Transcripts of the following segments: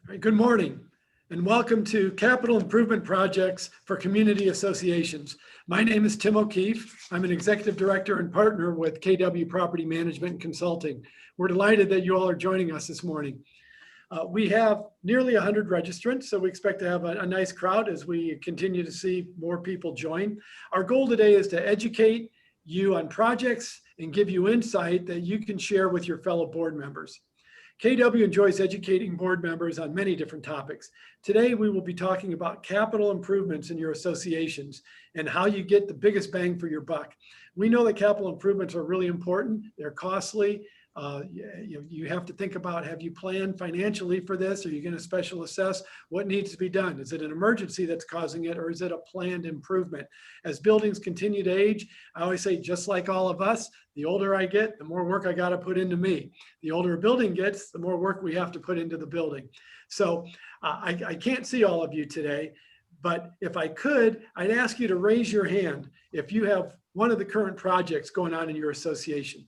All right, good morning and welcome to Capital Improvement Projects for Community Associations. My name is Tim O'Keefe. I'm an executive director and partner with KW Property Management and Consulting. We're delighted that you all are joining us this morning. We have nearly 100 registrants, so we expect to have a nice crowd as we continue to see more people join. Our goal today is to educate you on projects and give you insight that you can share with your fellow board members. KW enjoys educating board members on many different topics. Today, we will be talking about capital improvements in your associations and how you get the biggest bang for your buck. We know that capital improvements are really important. They're costly. You have to think about, have you planned financially for this? Are you going to special assess what needs to be done? Is it an emergency that's causing it, or is it a planned improvement? As buildings continue to age, I always say, just like all of us, the older I get, the more work I got to put into me. The older a building gets, the more work we have to put into the building. So I can't see all of you today, but if I could, I'd ask you to raise your hand if you have one of the current projects going on in your association.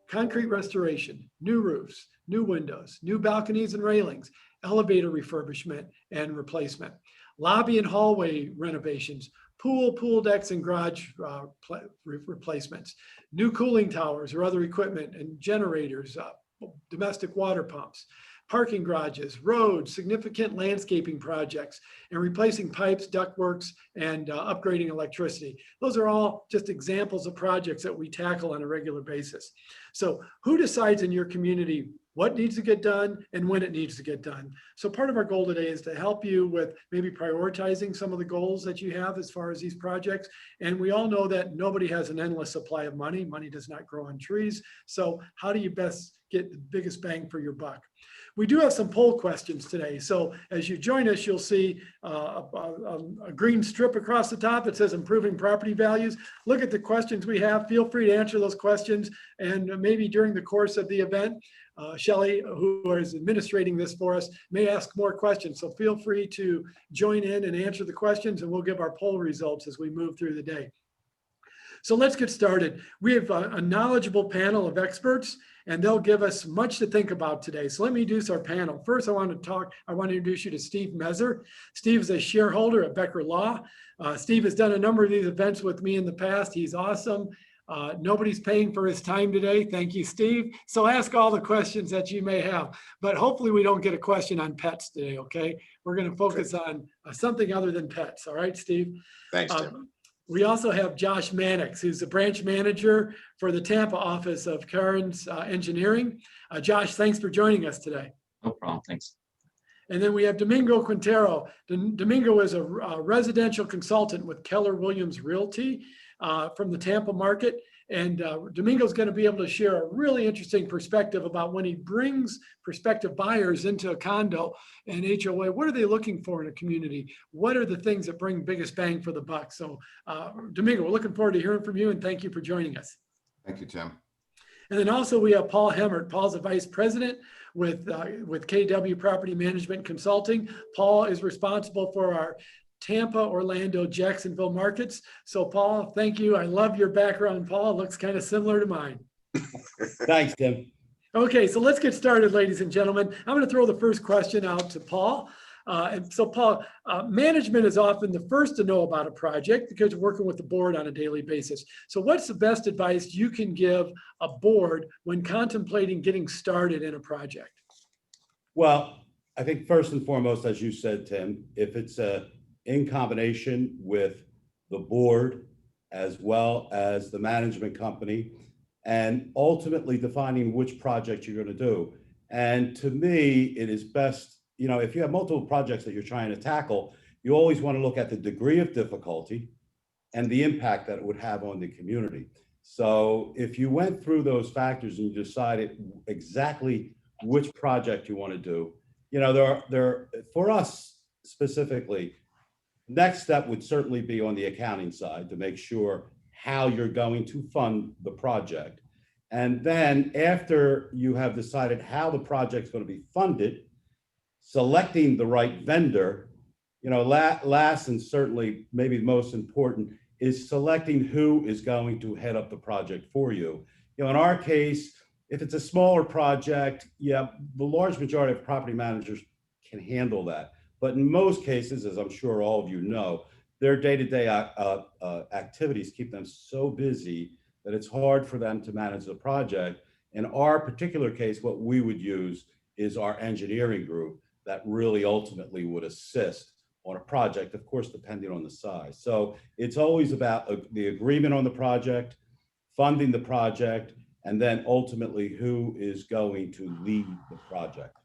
Concrete restoration, new roofs, new windows, new balconies and railings, elevator refurbishment and replacement, lobby and hallway renovations, pool decks and garage replacements, new cooling towers or other equipment and generators, domestic water pumps, parking garages, roads, significant landscaping projects, and replacing pipes, ductworks, and upgrading electricity. Those are all just examples of projects that we tackle on a regular basis. So who decides in your community what needs to get done and when it needs to get done? So part of our goal today is to help you with maybe prioritizing some of the goals that you have as far as these projects. And we all know that nobody has an endless supply of money. Money does not grow on trees. So how do you best get the biggest bang for your buck? We do have some poll questions today. So as you join us, you'll see a green strip across the top that says improving property values. Look at the questions we have. Feel free to answer those questions. And maybe during the course of the event, Shelley, who is administrating this for us, may ask more questions. So feel free to join in and answer the questions, and we'll give our poll results as we move through the day. So let's get started. We have a knowledgeable panel of experts, and they'll give us much to think about today. So let me introduce our panel. First, I want to introduce you to Steve Mezer. Steve is a shareholder at Becker Law. Steve has done a number of these events with me in the past. He's awesome. Nobody's paying for his time today. Thank you, Steve. So ask all the questions that you may have, but hopefully we don't get a question on pets today, okay? We're going to focus on something other than pets. All right, Steve? Thanks, Tim. We also have Josh Mannix, who's the branch manager for the Tampa office of Cairns Engineering. Josh, thanks for joining us today. No problem, thanks. And then we have Domingo Quintero. Domingo is a residential consultant with Keller Williams Realty from the Tampa market. And Domingo's going to be able to share a really interesting perspective about when he brings prospective buyers into a condo and HOA, what are they looking for in a community? What are the things that bring biggest bang for the buck? So Domingo, we're looking forward to hearing from you, and thank you for joining us. Thank you, Tim. And then also we have Paul Hemmert. Paul's a vice president with KW Property Management Consulting. Paul is responsible for our Tampa, Orlando, Jacksonville markets. So Paul, thank you. I love your background, Paul. It looks kind of similar to mine. Thanks, Tim. Okay, so let's get started, ladies and gentlemen. I'm going to throw the first question out to Paul. And so Paul, management is often the first to know about a project because you're working with the board on a daily basis. So what's the best advice you can give a board when contemplating getting started in a project? Well, I think first and foremost, as you said, Tim, if it's in combination with the board as well as the management company, and ultimately defining which project you're going to do. And to me, it is best, if you have multiple projects that you're trying to tackle, you always want to look at the degree of difficulty and the impact that it would have on the community. So if you went through those factors and you decided exactly which project you want to do, for us specifically, next step would certainly be on the accounting side to make sure how you're going to fund the project. And then after you have decided how the project's going to be funded, selecting the right vendor, last and certainly maybe most important is selecting who is going to head up the project for you. In our case, if it's a smaller project, the large majority of property managers can handle that. But in most cases, as I'm sure all of you know, their day-to-day activities keep them so busy that it's hard for them to manage the project. In our particular case, what we would use is our engineering group that really ultimately would assist on a project, of course, depending on the size. So it's always about the agreement on the project, funding the project, and then ultimately who is going to lead the project.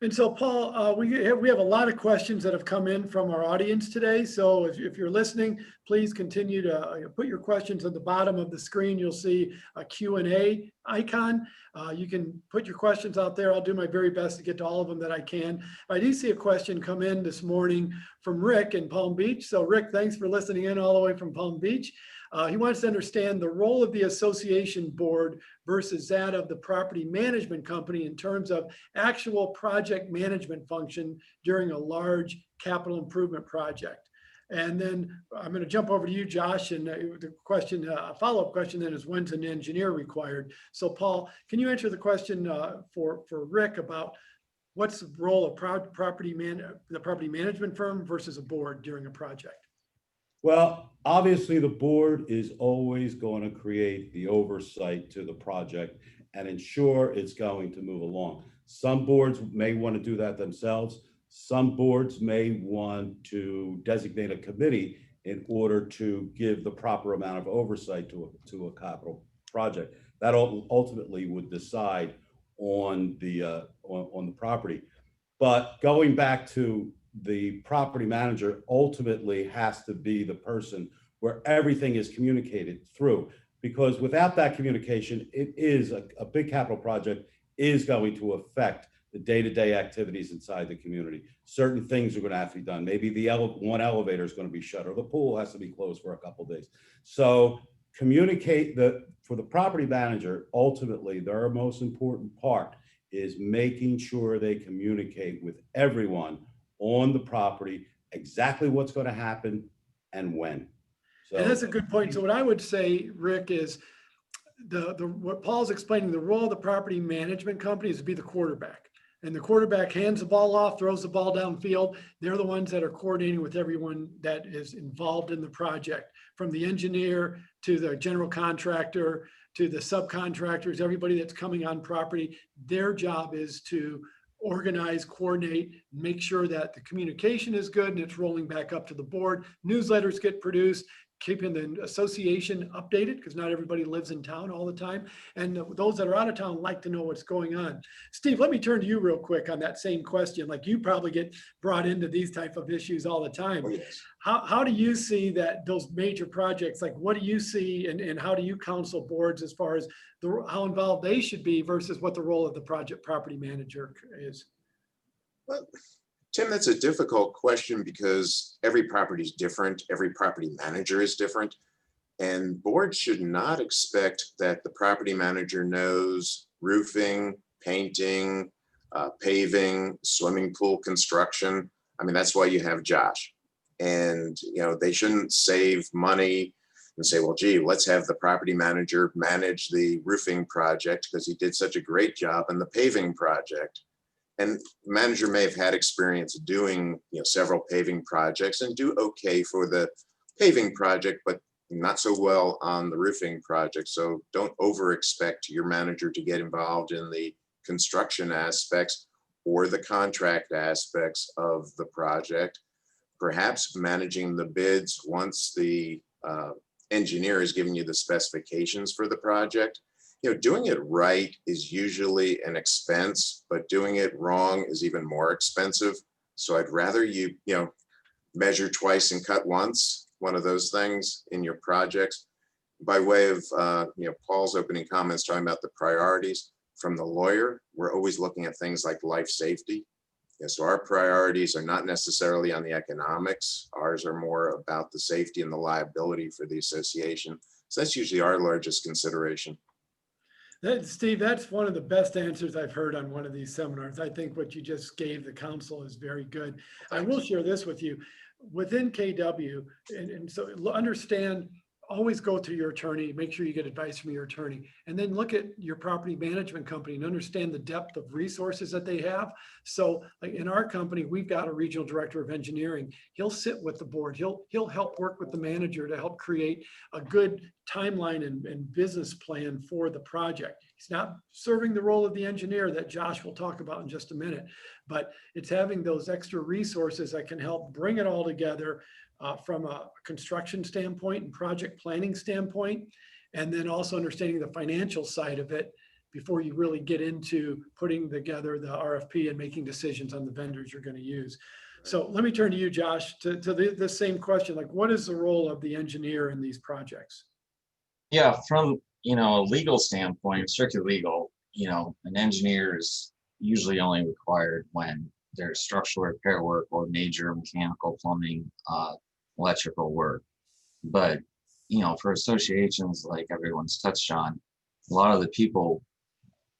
And so, Paul, we have a lot of questions that have come in from our audience today. So if you're listening, please continue to put your questions at the bottom of the screen. You'll see a Q&A icon. You can put your questions out there. I'll do my very best to get to all of them that I can. I do see a question come in this morning from Rick in Palm Beach. So Rick, thanks for listening in all the way from Palm Beach. He wants to understand the role of the association board versus that of the property management company in terms of actual project management function during a large capital improvement project. And then I'm going to jump over to you, Josh, and the question, a follow-up question then is, when's an engineer required? So Paul, can you answer the question for Rick about what's the role of the property management firm versus a board during a project? Well, obviously, the board is always going to create the oversight to the project and ensure it's going to move along. Some boards may want to do that themselves. Some boards may want to designate a committee in order to give the proper amount of oversight to a capital project. That ultimately would decide on the property. But going back to the property manager ultimately has to be the person where everything is communicated through, because without that communication, it is a big capital project is going to affect the day-to-day activities inside the community. Certain things are going to have to be done. Maybe the one elevator is going to be shut, or the pool has to be closed for a couple of days. So communicate for the property manager, ultimately, their most important part is making sure they communicate with everyone on the property exactly what's going to happen and when. So, and that's a good point. So what I would say, Rick, is what Paul's explaining, the role of the property management company is to be the quarterback. And the quarterback hands the ball off, throws the ball downfield. They're the ones that are coordinating with everyone that is involved in the project, from the engineer to the general contractor to the subcontractors, everybody that's coming on property. Their job is to organize, coordinate, make sure that the communication is good and it's rolling back up to the board. Newsletters get produced, keeping the association updated, because not everybody lives in town all the time. And those that are out of town like to know what's going on. Steve, let me turn to you real quick on that same question. Like, you probably get brought into these type of issues all the time. Oh, yes. How do you see that those major projects, like what do you see and how do you counsel boards as far as how involved they should be versus what the role of the project property manager is? Well, Tim, that's a difficult question because every property is different. Every property manager is different. And boards should not expect that the property manager knows roofing, painting, paving, swimming pool construction. I mean, that's why you have Josh. And, they shouldn't save money and say, well, gee, let's have the property manager manage the roofing project because he did such a great job in the paving project. And the manager may have had experience doing, several paving projects and do okay for the paving project, but not so well on the roofing project. So don't over expect your manager to get involved in the construction aspects or the contract aspects of the project. Perhaps managing the bids once the engineer is giving you the specifications for the project. Doing it right is usually an expense, but doing it wrong is even more expensive. So I'd rather you measure twice and cut once, one of those things in your projects. By way of Paul's opening comments talking about the priorities from the lawyer, we're always looking at things like life safety. So our priorities are not necessarily on the economics. Ours are more about the safety and the liability for the association. So that's usually our largest consideration. Steve, that's one of the best answers I've heard on one of these seminars. I think what you just gave the council is very good. I will share this with you. Within KW, and so understand always go through your attorney, make sure you get advice from your attorney, and then look at your property management company and understand the depth of resources that they have. So like in our company, we've got a regional director of engineering. He'll sit with the board. He'll help work with the manager to help create a good timeline and business plan for the project. He's not serving the role of the engineer that Josh will talk about in just a minute, but it's having those extra resources that can help bring it all together from a construction standpoint and project planning standpoint, and then also understanding the financial side of it before you really get into putting together the RFP and making decisions on the vendors you're going to use. So let me turn to you, Josh, to the same question, like what is the role of the engineer in these projects? Yeah, from, a legal standpoint, strictly legal, an engineer is usually only required when there's structural repair work or major mechanical, plumbing, electrical work. But, for associations like everyone's touched on, a lot of the people,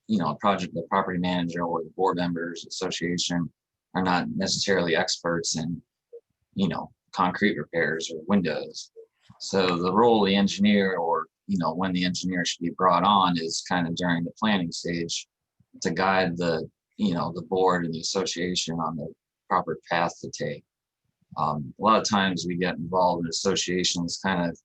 the property manager or the board members association are not necessarily experts in, concrete repairs or windows. So the role of the engineer, or, when the engineer should be brought on, is kind of during the planning stage to guide the board and the association on the proper path to take. A lot of times we get involved in associations kind of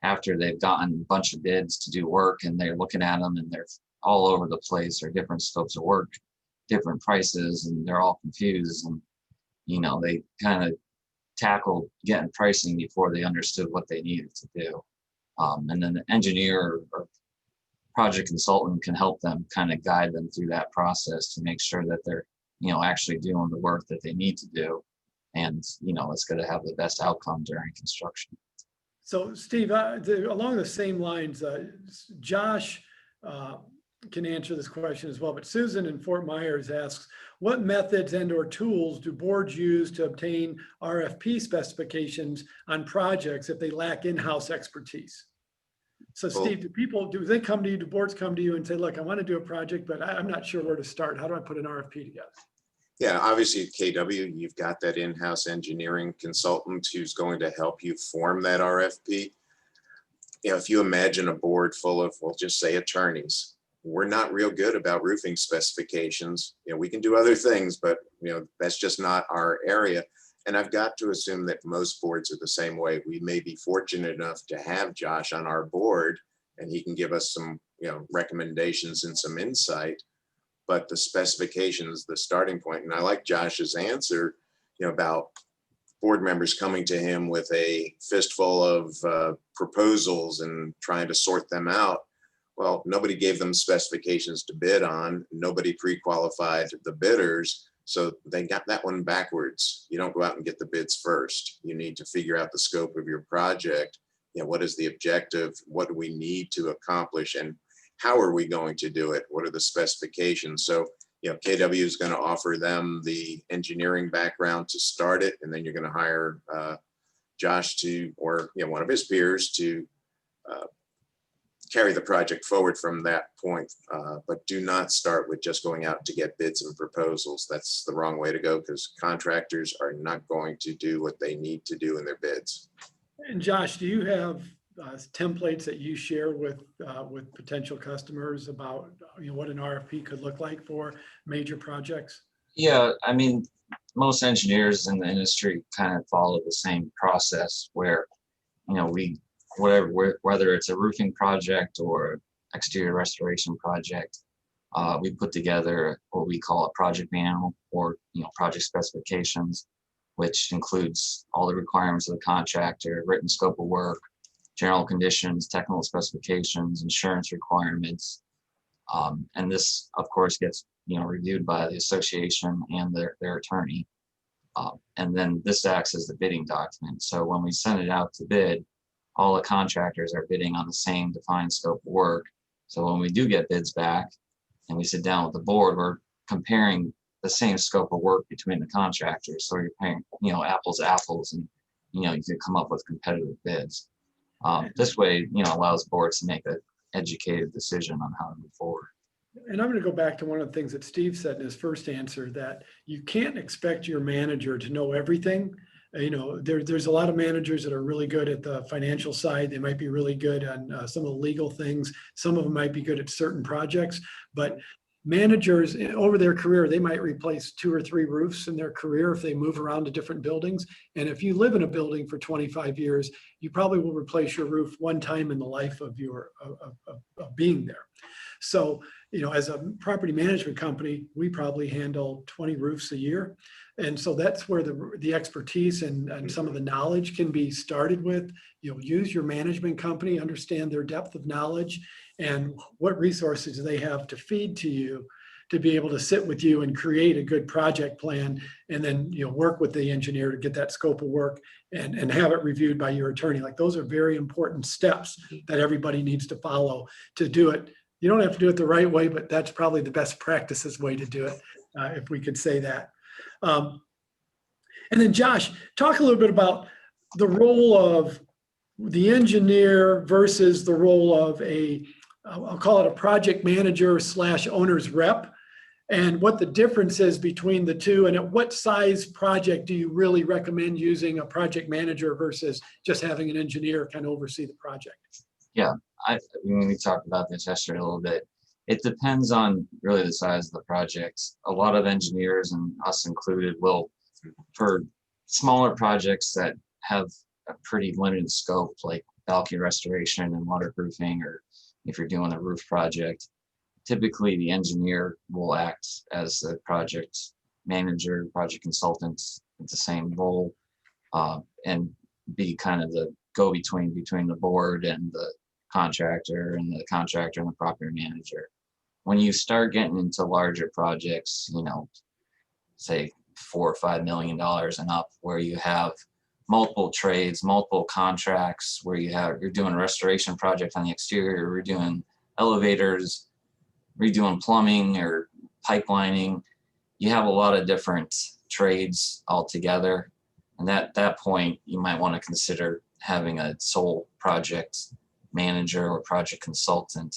after they've gotten a bunch of bids to do work, and they're looking at them and they're all over the place, or different scopes of work, different prices, and they're all confused. And, they kind of tackled getting pricing before they understood what they needed to do. And then the engineer or project consultant can help them kind of guide them through that process to make sure that they're, actually doing the work that they need to do. And, it's going to have the best outcome during construction. So Steve, along the same lines, Josh can answer this question as well, but Susan in Fort Myers asks, what methods and or tools do boards use to obtain RFP specifications on projects if they lack in-house expertise? So Steve, do they come to you, do boards come to you and say, look, I want to do a project, but I'm not sure where to start. How do I put an RFP together? Yeah, obviously at KW, you've got that in-house engineering consultant who's going to help you form that RFP. If you imagine a board full of, we'll just say attorneys, we're not real good about roofing specifications. We can do other things, but that's just not our area. And I've got to assume that most boards are the same way. We may be fortunate enough to have Josh on our board, and he can give us some, recommendations and some insight. But the specifications, the starting point, and I like Josh's answer, about board members coming to him with a fistful of proposals and trying to sort them out. Well, nobody gave them specifications to bid on. Nobody pre-qualified the bidders. So they got that one backwards. You don't go out and get the bids first. You need to figure out the scope of your project. What is the objective? What do we need to accomplish? And how are we going to do it? What are the specifications? So, KW is going to offer them the engineering background to start it. And then you're going to hire Josh or one of his peers to carry the project forward from that point, but do not start with just going out to get bids and proposals. That's the wrong way to go, because contractors are not going to do what they need to do in their bids. And Josh, do you have templates that you share with potential customers about what an RFP could look like for major projects? Yeah, I mean, most engineers in the industry kind of follow the same process where, whether it's a roofing project or exterior restoration project, we put together what we call a project manual, or project specifications, which includes all the requirements of the contractor, written scope of work, general conditions, technical specifications, insurance requirements, and this, of course, gets reviewed by the association and their attorney, and then this acts as the bidding document. So when we send it out to bid, all the contractors are bidding on the same defined scope of work. So when we do get bids back and we sit down with the board, we're comparing the same scope of work between the contractors. So you're paying, apples to apples, and, you can come up with competitive bids. This way, allows boards to make an educated decision on how to move forward. And I'm going to go back to one of the things that Steve said in his first answer, that you can't expect your manager to know everything. There's a lot of managers that are really good at the financial side. They might be really good on some of the legal things. Some of them might be good at certain projects, but managers over their career, they might replace 2 or 3 roofs in their career if they move around to different buildings. And if you live in a building for 25 years, you probably will replace your roof one time in the life of of being there. So, as a property management company, we probably handle 20 roofs a year. And so that's where the expertise and some of the knowledge can be started with. Use your management company, understand their depth of knowledge and what resources they have to feed to you to be able to sit with you and create a good project plan, and then work with the engineer to get that scope of work and have it reviewed by your attorney. Like, those are very important steps that everybody needs to follow to do it. You don't have to do it the right way, but that's probably the best practices way to do it, if we could say that. And then Josh, talk a little bit about the role of the engineer versus the role of I'll call it a project manager / owner's rep, and what the difference is between the two, and at what size project do you really recommend using a project manager versus just having an engineer kind of oversee the project? Yeah, we talked about this yesterday a little bit. It depends on really the size of the project. A lot of engineers, and us included, will, for smaller projects that have a pretty limited scope, like balcony restoration and waterproofing, or if you're doing a roof project, typically the engineer will act as the project manager, project consultant at the same role, and be kind of the go-between between the board and the contractor and the property manager. When you start getting into larger projects, say $4 or $5 million and up, where you have multiple trades, multiple contracts, where you're doing a restoration project on the exterior, redoing elevators, redoing plumbing or pipelining, you have a lot of different trades all together. And at that point, you might want to consider having a sole project manager or project consultant,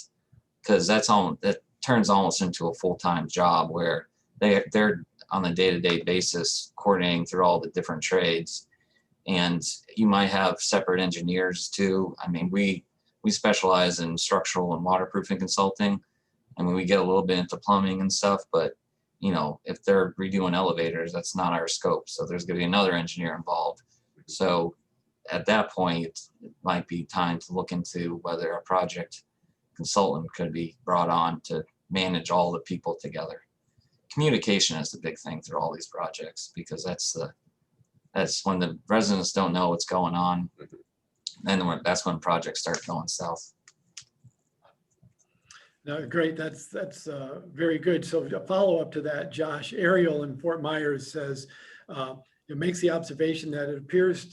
because that turns almost into a full-time job where they're on a day-to-day basis coordinating through all the different trades. And you might have separate engineers too. I mean, we specialize in structural and waterproofing consulting. I mean, we get a little bit into plumbing and stuff, but if they're redoing elevators, that's not our scope. So there's going to be another engineer involved. So at that point, it might be time to look into whether a project consultant could be brought on to manage all the people together. Communication is the big thing through all these projects, because that's when the residents don't know what's going on, and that's when projects start going south. No, great. That's very good. So a follow up to that, Josh, Ariel in Fort Myers says, it makes the observation that it appears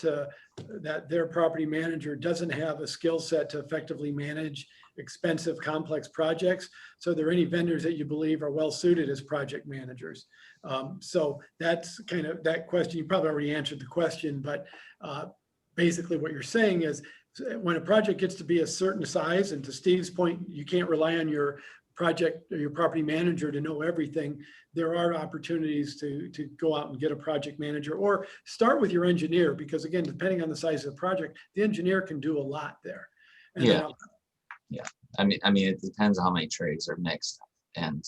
that their property manager doesn't have a skill set to effectively manage expensive, complex projects. So are there any vendors that you believe are well suited as project managers? So that's kind of that question. You probably already answered the question, but basically what you're saying is, when a project gets to be a certain size, and to Steve's point, you can't rely on your project or your property manager to know everything. There are opportunities to go out and get a project manager, or start with your engineer, because again, depending on the size of the project, the engineer can do a lot there. And yeah. I mean, it depends on how many trades are mixed, and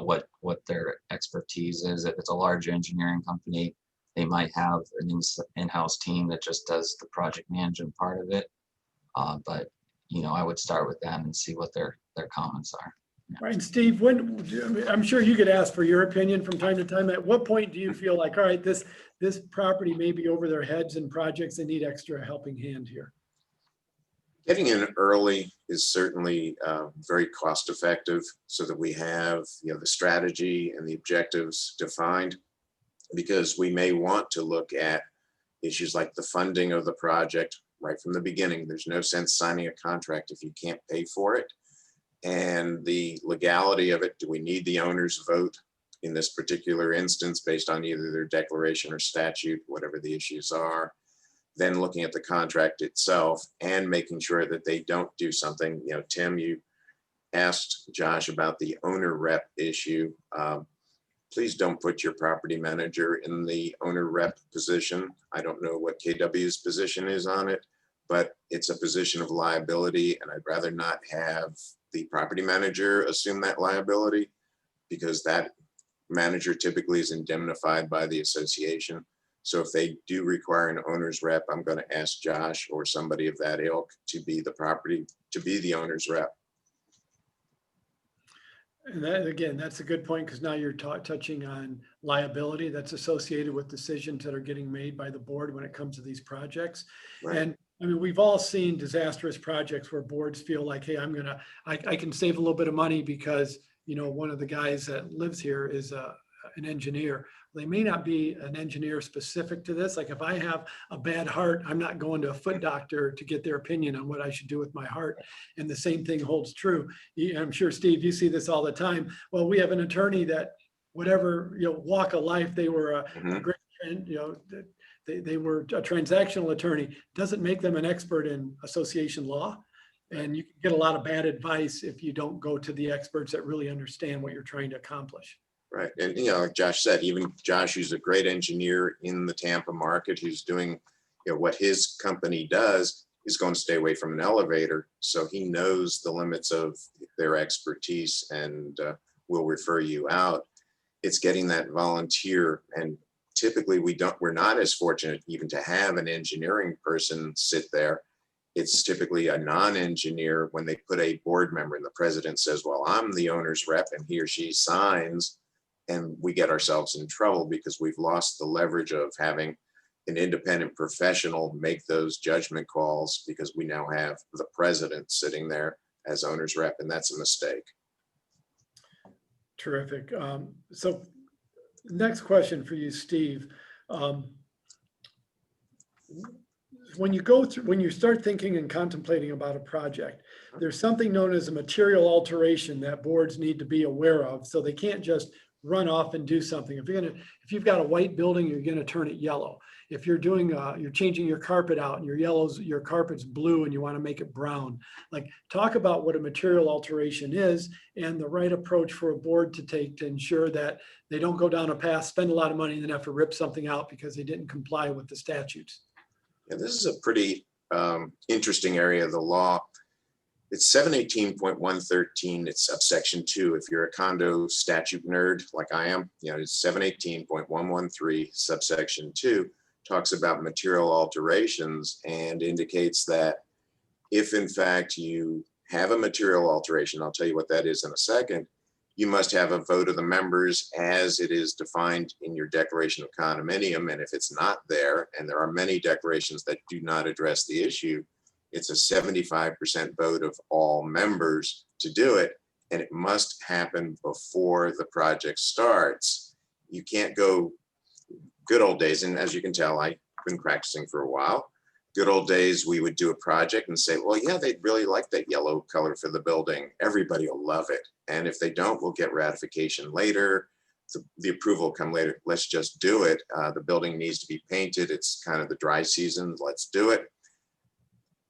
what their expertise is. If it's a large engineering company, they might have an in-house team that just does the project management part of it. But I would start with them and see what their comments are. Yeah. Right. And Steve, I'm sure you get asked for your opinion from time to time. At what point do you feel like, all right, this property may be over their heads in projects, they need extra helping hand here? Getting in early is certainly very cost effective, so that we have the strategy and the objectives defined, because we may want to look at issues like the funding of the project right from the beginning. There's no sense signing a contract if you can't pay for it. And the legality of it. Do we need the owner's vote in this particular instance based on either their declaration or statute, whatever the issues are? Then looking at the contract itself and making sure that they don't do something. Tim, you asked Josh about the owner rep issue. please don't put your property manager in the owner rep position. I don't know what KW's position is on it, but it's a position of liability, and I'd rather not have the property manager assume that liability, because that manager typically is indemnified by the association. So if they do require an owner's rep, I'm going to ask Josh or somebody of that ilk to be the owner's rep. And that, again, that's a good point, because now you're touching on liability that's associated with decisions that are getting made by the board when it comes to these projects. Right. And I mean, we've all seen disastrous projects where boards feel like, hey, I can save a little bit of money because, you know, one of the guys that lives here is an engineer. They may not be an engineer specific to this. Like if I have a bad heart, I'm not going to a foot doctor to get their opinion on what I should do with my heart. And the same thing holds true. I'm sure, Steve, you see this all the time. Well, we have an attorney that whatever, you know, walk of life, they were a great, you know, they were a transactional attorney, doesn't make them an expert in association law. And you can get a lot of bad advice if you don't go to the experts that really understand what you're trying to accomplish. Right. And, you know, like Josh said, even Josh, who's a great engineer in the Tampa market, who's doing, you know, what his company does, is going to stay away from an elevator. So he knows the limits of their expertise and will refer you out. It's getting that volunteer. And typically we're not as fortunate even to have an engineering person sit there. It's typically a non-engineer when they put a board member and the president says, well, I'm the owner's rep, and he or she signs. And we get ourselves in trouble because we've lost the leverage of having an independent professional make those judgment calls, because we now have the president sitting there as owner's rep, and that's a mistake. Terrific. So next question for you, Steve. When you start thinking and contemplating about a project, there's something known as a material alteration that boards need to be aware of. So they can't just run off and do something. If you've got a white building, you're going to turn it yellow. If you're doing, you're changing your carpet out and your carpet's blue and you want to make it brown. Like, talk about what a material alteration is and the right approach for a board to take to ensure that they don't go down a path, spend a lot of money, and then have to rip something out because they didn't comply with the statutes. Yeah, this is a pretty interesting area of the law. It's 718.113. It's subsection 2. If you're a condo statute nerd like I am, you know, it's 718.113 subsection 2 talks about material alterations and indicates that if in fact you have a material alteration, I'll tell you what that is in a second, you must have a vote of the members as it is defined in your declaration of condominium. And if it's not there, and there are many declarations that do not address the issue, it's a 75% vote of all members to do it. And it must happen before the project starts. You can't go good old days. And as you can tell, I've been practicing for a while. Good old days, we would do a project and say, well, yeah, they'd really like that yellow color for the building. Everybody will love it. And if they don't, we'll get ratification later. The approval will come later. Let's just do it. The building needs to be painted. It's kind of the dry season. Let's do it.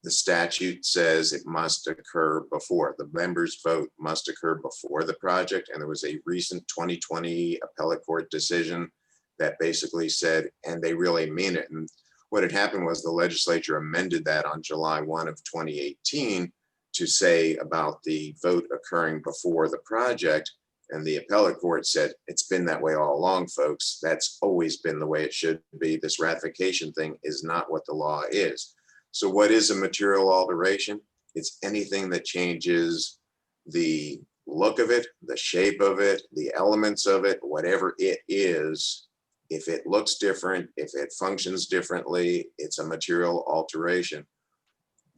The statute says it must occur before. The members' vote must occur before the project. And there was a recent 2020 appellate court decision that basically said, and they really mean it. And what had happened was the legislature amended that on July 1 of 2018 to say about the vote occurring before the project. And the appellate court said, it's been that way all along, folks. That's always been the way it should be. This ratification thing is not what the law is. So what is a material alteration? It's anything that changes the look of it, the shape of it, the elements of it, whatever it is. If it looks different, if it functions differently, it's a material alteration.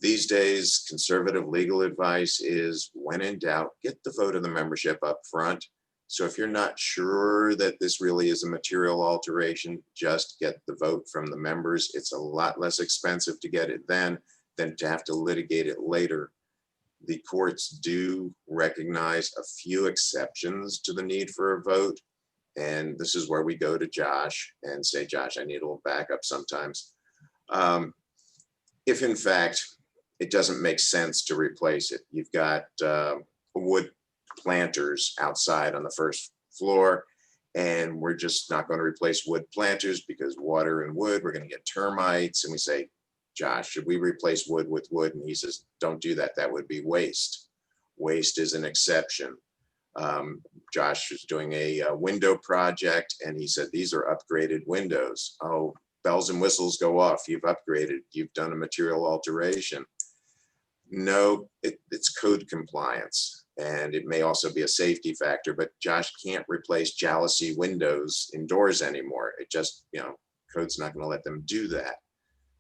These days, conservative legal advice is, when in doubt, get the vote of the membership up front. So if you're not sure that this really is a material alteration, just get the vote from the members. It's a lot less expensive to get it then than to have to litigate it later. The courts do recognize a few exceptions to the need for a vote. And this is where we go to Josh and say, Josh, I need a little backup sometimes. If in fact, it doesn't make sense to replace it. You've got wood planters outside on the first floor, And we're just not going to replace wood planters because water and wood, we're going to get termites. And we say, Josh, should we replace wood with wood? And he says, don't do that. That would be waste. Waste is an exception. Josh was doing a window project and he said, these are upgraded windows. Oh, bells and whistles go off. You've upgraded. You've done a material alteration. No, it's code compliance. And it may also be a safety factor, but Josh can't replace jalousie windows indoors anymore. It just, code's not going to let them do that.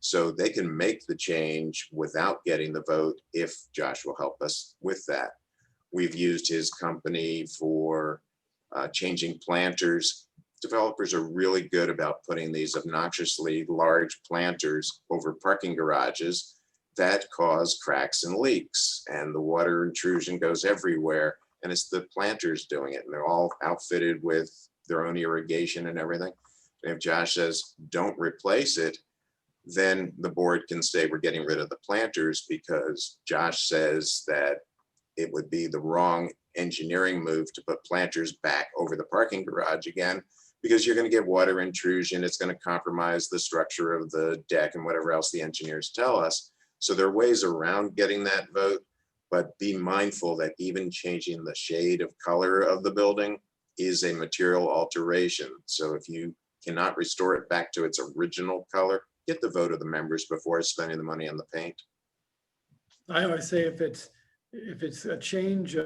So they can make the change without getting the vote if Josh will help us with that. We've used his company for changing planters. Developers are really good about putting these obnoxiously large planters over parking garages that cause cracks and leaks, and the water intrusion goes everywhere, and it's the planters doing it, and they're all outfitted with their own irrigation and everything. And if Josh says, don't replace it, then the board can say we're getting rid of the planters because Josh says that it would be the wrong engineering move to put planters back over the parking garage again, because you're going to get water intrusion. It's going to compromise the structure of the deck and whatever else the engineers tell us. So there are ways around getting that vote, but be mindful that even changing the shade of color of the building is a material alteration. So if you cannot restore it back to its original color, get the vote of the members before spending the money on the paint. I always say if it's a change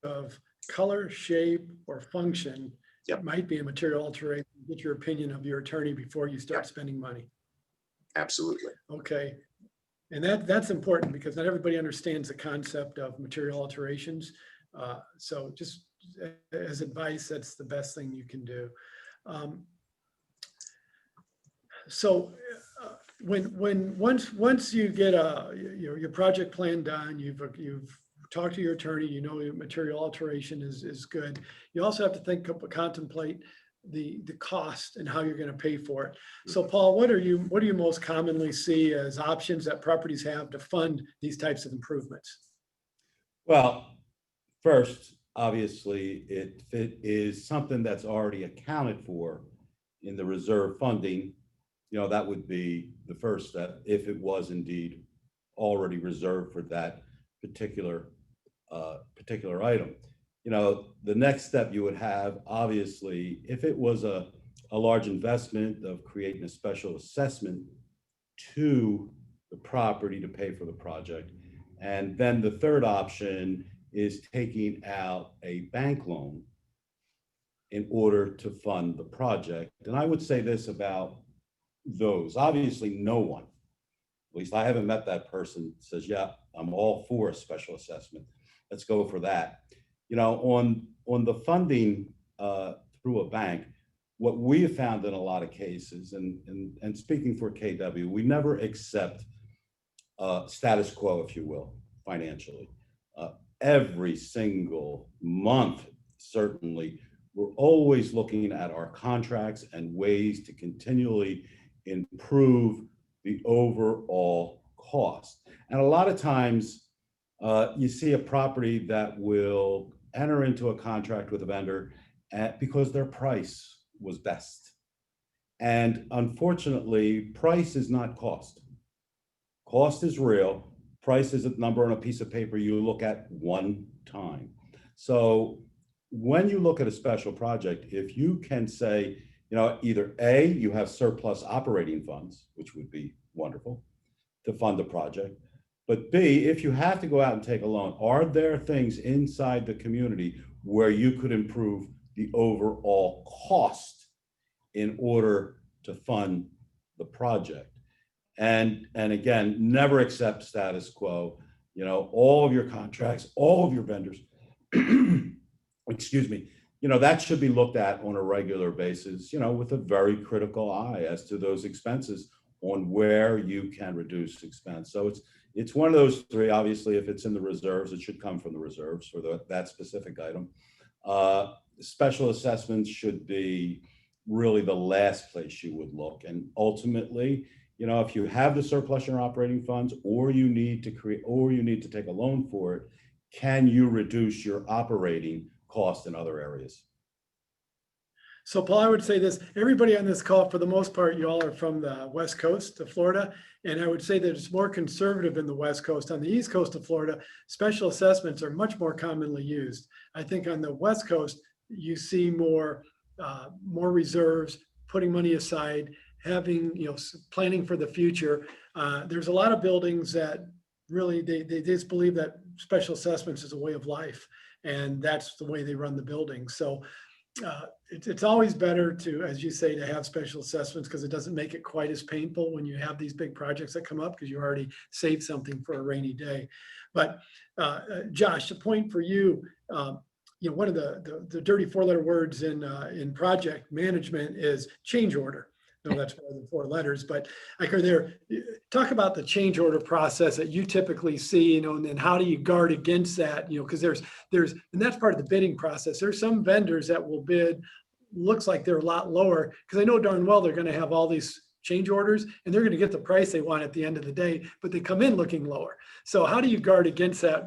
of color, shape, or function, Yep. it might be a material alteration. Get your opinion of your attorney before you start spending money. Absolutely. Okay. And that's important because not everybody understands the concept of material alterations. So just as advice, that's the best thing you can do. Once you get your project plan done, you've talked to your attorney, your material alteration is good. You also have to contemplate the cost and how you're going to pay for it. So Paul, what do you most commonly see as options that properties have to fund these types of improvements? Well, first, obviously, if it is something that's already accounted for in the reserve funding, that would be the first step if it was indeed already reserved for that particular item. The next step you would have, obviously, if it was a large investment of creating a special assessment to the property to pay for the project. And then the third option is taking out a bank loan in order to fund the project. And I would say this about those. Obviously, no one, at least I haven't met that person, says, yeah, I'm all for a special assessment. Let's go for that. On the funding through a bank, what we have found in a lot of cases, and speaking for KW, we never accept status quo, if you will, financially. Every single month, certainly, we're always looking at our contracts and ways to continually improve the overall cost. And a lot of times, you see a property that will enter into a contract with a vendor because their price was best. And unfortunately, price is not cost. Cost is real. Price is a number on a piece of paper you look at one time. So when you look at a special project, if you can say, either A, you have surplus operating funds, which would be wonderful to fund the project. But B, if you have to go out and take a loan, are there things inside the community where you could improve the overall cost in order to fund the project? And again, never accept status quo. All of your contracts, all of your vendors, excuse me, that should be looked at on a regular basis, with a very critical eye as to those expenses on where you can reduce expense. So it's one of those three. Obviously, if it's in the reserves, it should come from the reserves for that specific item. Special assessments should be really the last place you would look. And ultimately, if you have the surplus in your operating funds, or you need to take a loan for it, can you reduce your operating cost in other areas? So Paul, I would say this, everybody on this call, for the most part, you all are from the West Coast of Florida. And I would say that it's more conservative in the West Coast. On the East Coast of Florida, special assessments are much more commonly used. I think on the West Coast, you see more reserves, putting money aside, having, planning for the future. There's a lot of buildings that really, they just believe that special assessments is a way of life. And that's the way they run the building. So it's always better to, as you say, to have special assessments because it doesn't make it quite as painful when you have these big projects that come up because you already saved something for a rainy day. But Josh, the point for you, one of the dirty four-letter words in project management is change order. No, that's more than four letters, but I heard there, talk about the change order process that you typically see, and then how do you guard against that? Because there's, and that's part of the bidding process. There's some vendors that will bid, looks like they're a lot lower, because I know darn well they're going to have all these change orders and they're going to get the price they want at the end of the day, but they come in looking lower. So how do you guard against that,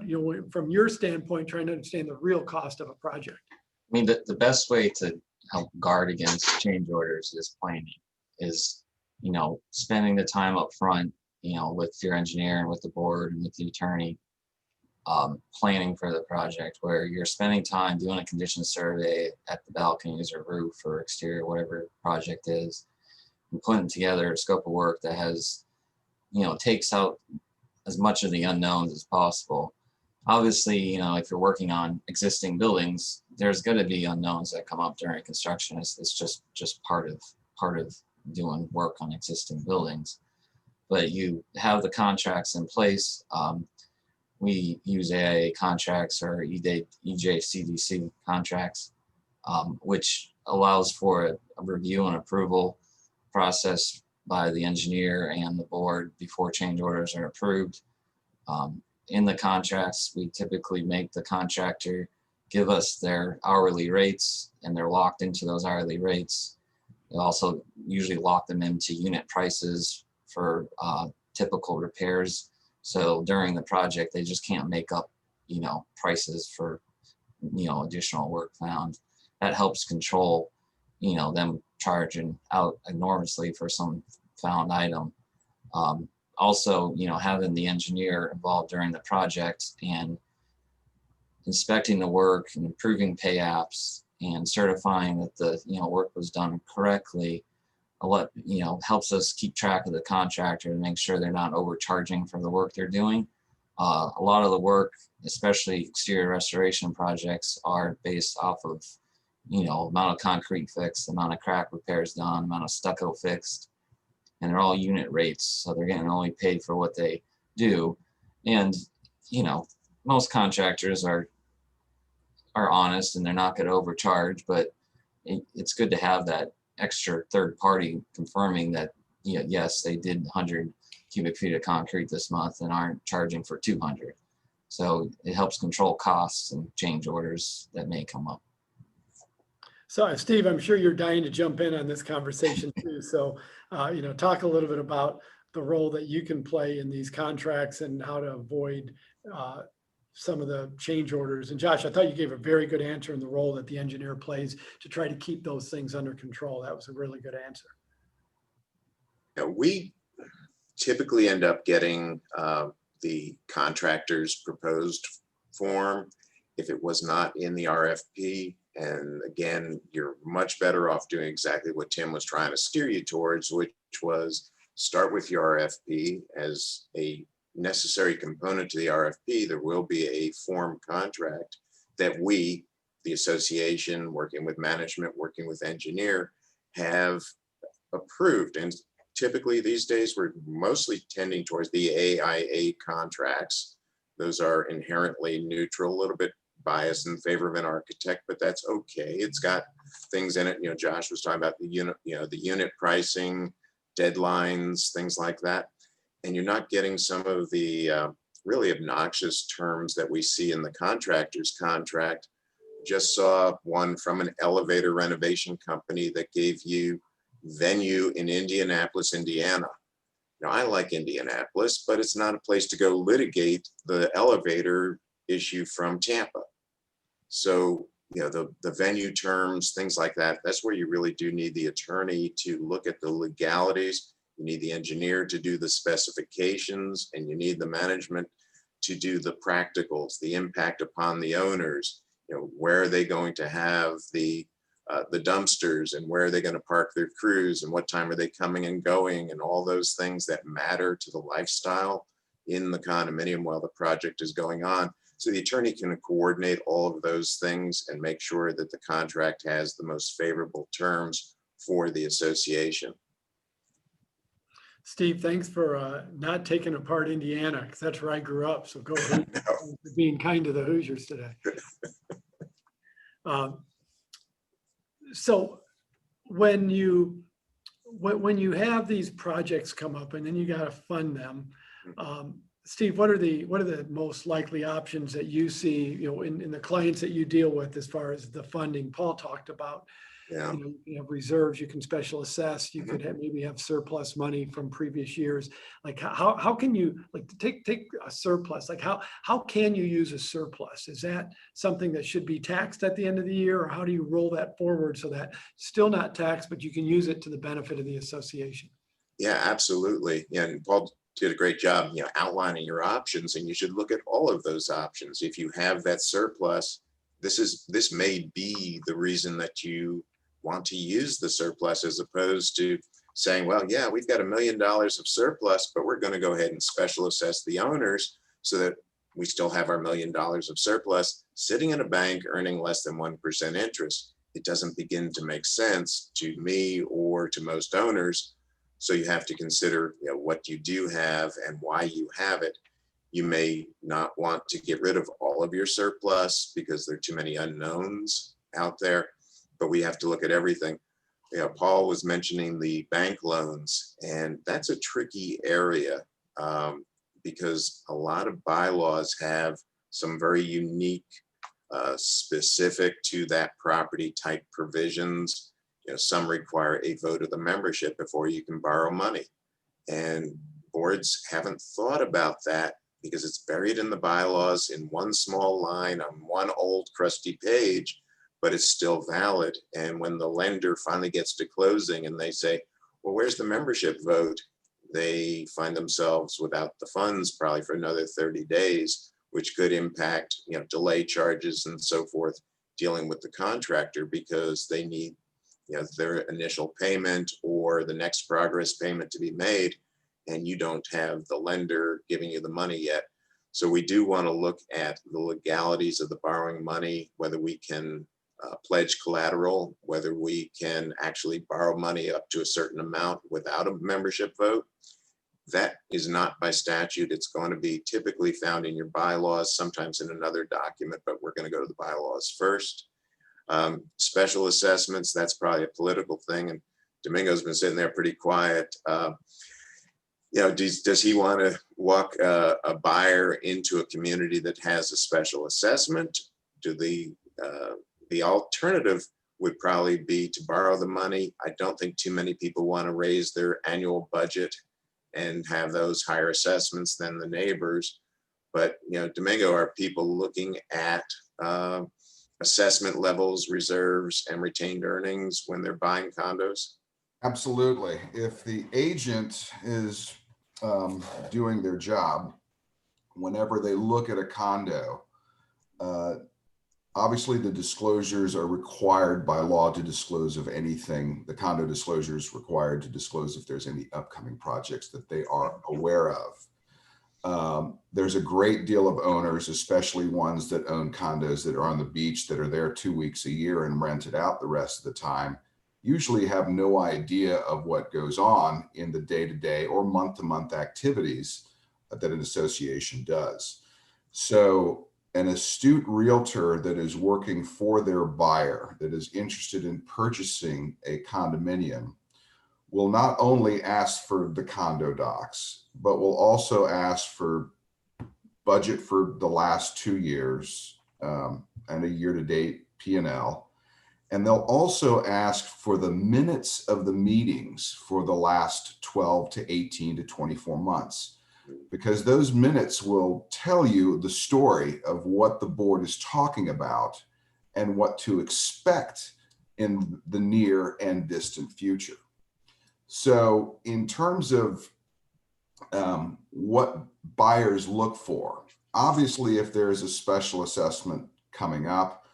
from your standpoint, trying to understand the real cost of a project? I mean, the best way to help guard against change orders is planning, is, spending the time up front, with your engineer and with the board and with the attorney, planning for the project, where you're spending time doing a condition survey at the balconies or roof or exterior, whatever project is, and putting together a scope of work that has, takes out as much of the unknowns as possible. Obviously, if you're working on existing buildings, there's going to be unknowns that come up during construction. It's just part of doing work on existing buildings. But you have the contracts in place. We use AIA contracts or EJCDC contracts, which allows for a review and approval process by the engineer and the board before change orders are approved. In the contracts, we typically make the contractor give us their hourly rates, and they're locked into those hourly rates. They also usually lock them into unit prices for typical repairs. So during the project, they just can't make up, prices for, additional work found. That helps control, them charging out enormously for some found item. Also, having the engineer involved during the project and inspecting the work and improving pay apps and certifying that the work was done correctly, helps us keep track of the contractor and make sure they're not overcharging for the work they're doing. A lot of the work, especially exterior restoration projects, are based off of amount of concrete fixed, amount of crack repairs done, amount of stucco fixed, and they're all unit rates, so they're getting only paid for what they do. And most contractors are honest and they're not going to overcharge, but it's good to have that extra third party confirming that yes, they did 100 cubic feet of concrete this month and aren't charging for 200. So it helps control costs and change orders that may come up. So Steve, I'm sure you're dying to jump in on this conversation too. So, talk a little bit about the role that you can play in these contracts and how to avoid some of the change orders. And Josh, I thought you gave a very good answer in the role that the engineer plays to try to keep those things under control. That was a really good answer. We typically end up getting the contractor's proposed form if it was not in the RFP. And again, you're much better off doing exactly what Tim was trying to steer you towards, which was start with your RFP as a necessary component to the RFP. There will be a form contract that we, the association, working with management, working with engineer, have approved. And typically these days, we're mostly tending towards the AIA contracts. Those are inherently neutral, a little bit biased in favor of an architect, but that's okay. It's got things in it. Josh was talking about the unit, the unit pricing, deadlines, things like that. And you're not getting some of the really obnoxious terms that we see in the contractor's contract. Just saw one from an elevator renovation company that gave you venue in Indianapolis, Indiana. Now, I like Indianapolis, but it's not a place to go litigate the elevator issue from Tampa. So the venue terms, things like that. That's where you really do need the attorney to look at the legalities. You need the engineer to do the specifications, and you need the management to do the practicals, the impact upon the owners. Where are they going to have the dumpsters, and where are they going to park their crews, and what time are they coming and going, and all those things that matter to the lifestyle in the condominium while the project is going on. So the attorney can coordinate all of those things and make sure that the contract has the most favorable terms for the association. Steve, thanks for not taking apart Indiana, because that's where I grew up. So go Hoosiers, for being kind to the Hoosiers today. So when you have these projects come up and then you got to fund them, Steve, what are the most likely options that you see, in the clients that you deal with as far as the funding? Paul talked about, Yeah. you have reserves, you can special assess, you could maybe have surplus money from previous years. Like how can you take a surplus? Like how can you use a surplus? Is that something that should be taxed at the end of the year, or how do you roll that forward so that still not taxed, but you can use it to the benefit of the association? Yeah, absolutely. Yeah, and Paul did a great job, outlining your options, and you should look at all of those options. If you have that surplus, this may be the reason that you want to use the surplus, as opposed to saying, well, yeah, we've got $1 million of surplus, but we're going to go ahead and special assess the owners so that we still have our $1 million of surplus sitting in a bank earning less than 1% interest. It doesn't begin to make sense to me or to most owners. So you have to consider, what you do have and why you have it. You may not want to get rid of all of your surplus because there are too many unknowns out there, but we have to look at everything. Paul was mentioning the bank loans, and that's a tricky area because a lot of bylaws have some very unique, specific to that property type provisions. Some require a vote of the membership before you can borrow money. And boards haven't thought about that because it's buried in the bylaws in one small line on one old crusty page, but it's still valid. And when the lender finally gets to closing and they say, well, where's the membership vote? They find themselves without the funds probably for another 30 days, which could impact, delay charges and so forth, dealing with the contractor because they need their initial payment or the next progress payment to be made, and you don't have the lender giving you the money yet. So we do want to look at the legalities of the borrowing money, whether we can pledge collateral, whether we can actually borrow money up to a certain amount without a membership vote. That is not by statute. It's going to be typically found in your bylaws, sometimes in another document, but we're going to go to the bylaws first. Special assessments, that's probably a political thing, and Domingo's been sitting there pretty quiet. Does he want to walk a buyer into a community that has a special assessment? The alternative would probably be to borrow the money. I don't think too many people want to raise their annual budget and have those higher assessments than the neighbors. But Domingo, are people looking at assessment levels, reserves, and retained earnings when they're buying condos? Absolutely. If the agent is doing their job, whenever they look at a condo, obviously the disclosures are required by law to disclose of anything. The condo disclosure is required to disclose if there's any upcoming projects that they are aware of. There's a great deal of owners, especially ones that own condos that are on the beach, that are there 2 weeks a year and rent it out the rest of the time, usually have no idea of what goes on in the day-to-day or month-to-month activities that an association does. So an astute realtor that is working for their buyer, that is interested in purchasing a condominium, will not only ask for the condo docs, but will also ask for budget for the last 2 years and a year-to-date P&L. And they'll also ask for the minutes of the meetings for the last 12 to 18 to 24 months, because those minutes will tell you the story of what the board is talking about and what to expect in the near and distant future. So in terms of what buyers look for, obviously, if there is a special assessment coming up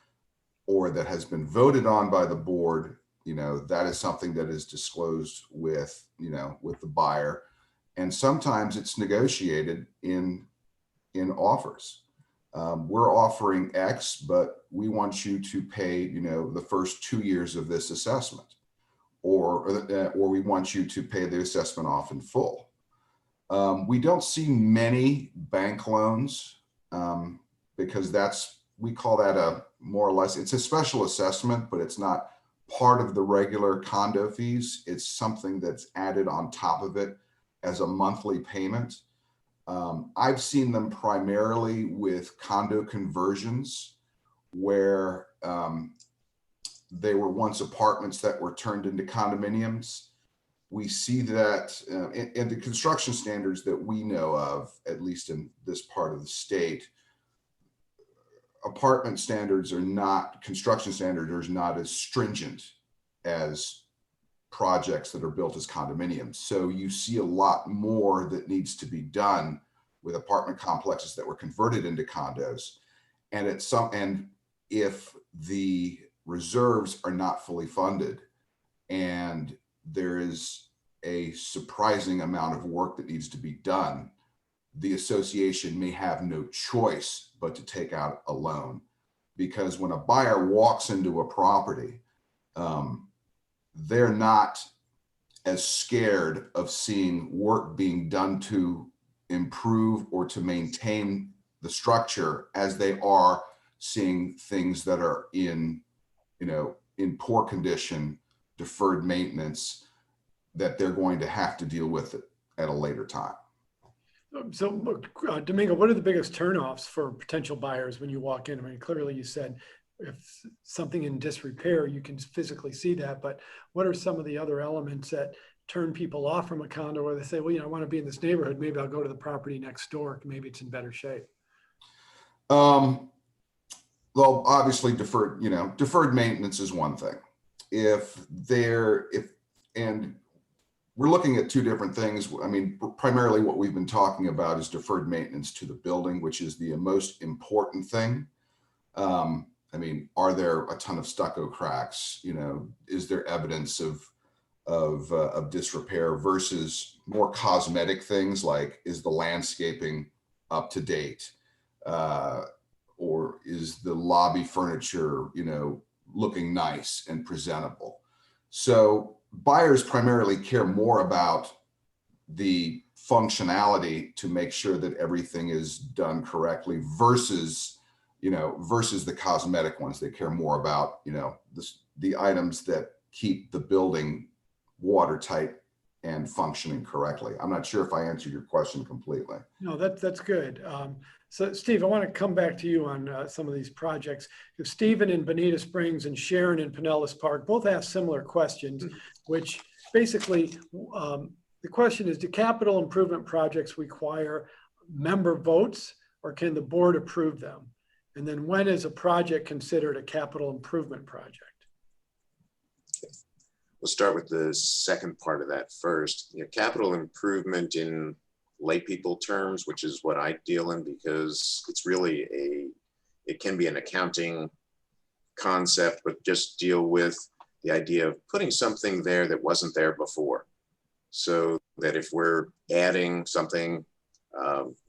or that has been voted on by the board, that is something that is disclosed with, with the buyer. And sometimes it's negotiated in offers. We're offering X, but we want you to pay, the first 2 years of this assessment, or we want you to pay the assessment off in full. We don't see many bank loans because we call that a more or less, it's a special assessment, but it's not part of the regular condo fees. It's something that's added on top of it as a monthly payment. I've seen them primarily with condo conversions where they were once apartments that were turned into condominiums. We see that in the construction standards that we know of, at least in this part of the state, apartment standards are not, construction standards are not as stringent as projects that are built as condominiums. So you see a lot more that needs to be done with apartment complexes that were converted into condos. And if the reserves are not fully funded and there is a surprising amount of work that needs to be done, the association may have no choice but to take out a loan. Because when a buyer walks into a property, they're not as scared of seeing work being done to improve or to maintain the structure as they are seeing things that are in poor condition, deferred maintenance, that they're going to have to deal with it at a later time. So look, Domingo, what are the biggest turnoffs for potential buyers when you walk in? I mean, clearly you said if something in disrepair, you can physically see that, but what are some of the other elements that turn people off from a condo where they say, well, I want to be in this neighborhood. Maybe I'll go to the property next door. Maybe it's in better shape. Well, obviously deferred maintenance is one thing. And we're looking at two different things. I mean, primarily what we've been talking about is deferred maintenance to the building, which is the most important thing. I mean, are there a ton of stucco cracks? Is there evidence of disrepair versus more cosmetic things like, is the landscaping up to date? Or is the lobby furniture, looking nice and presentable? So buyers primarily care more about the functionality to make sure that everything is done correctly versus the cosmetic ones. They care more about, the items that keep the building watertight and functioning correctly. I'm not sure if I answered your question completely. No, that's good. So Steve, I want to come back to you on some of these projects. Because Stephen in Bonita Springs and Sharon in Pinellas Park both asked similar questions, which basically the question is, do capital improvement projects require member votes or can the board approve them? And then when is a project considered a capital improvement project? We'll start with the second part of that first. Capital improvement in lay people terms, which is what I deal in, because it's really it can be an accounting concept, but just deal with the idea of putting something there that wasn't there before. So that if we're adding something,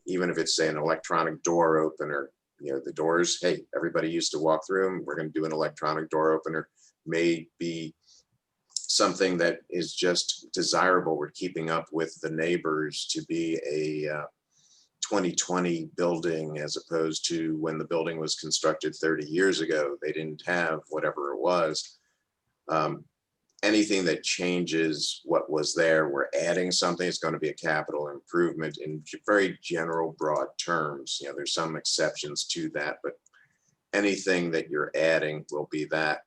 even if it's say an electronic door opener, the doors, hey, everybody used to walk through them. We're going to do an electronic door opener, may be something that is just desirable. We're keeping up with the neighbors to be a 2020 building as opposed to when the building was constructed 30 years ago. They didn't have whatever it was. Anything that changes what was there, we're adding something, it's going to be a capital improvement in very general, broad terms. There's some exceptions to that, but anything that you're adding will be that.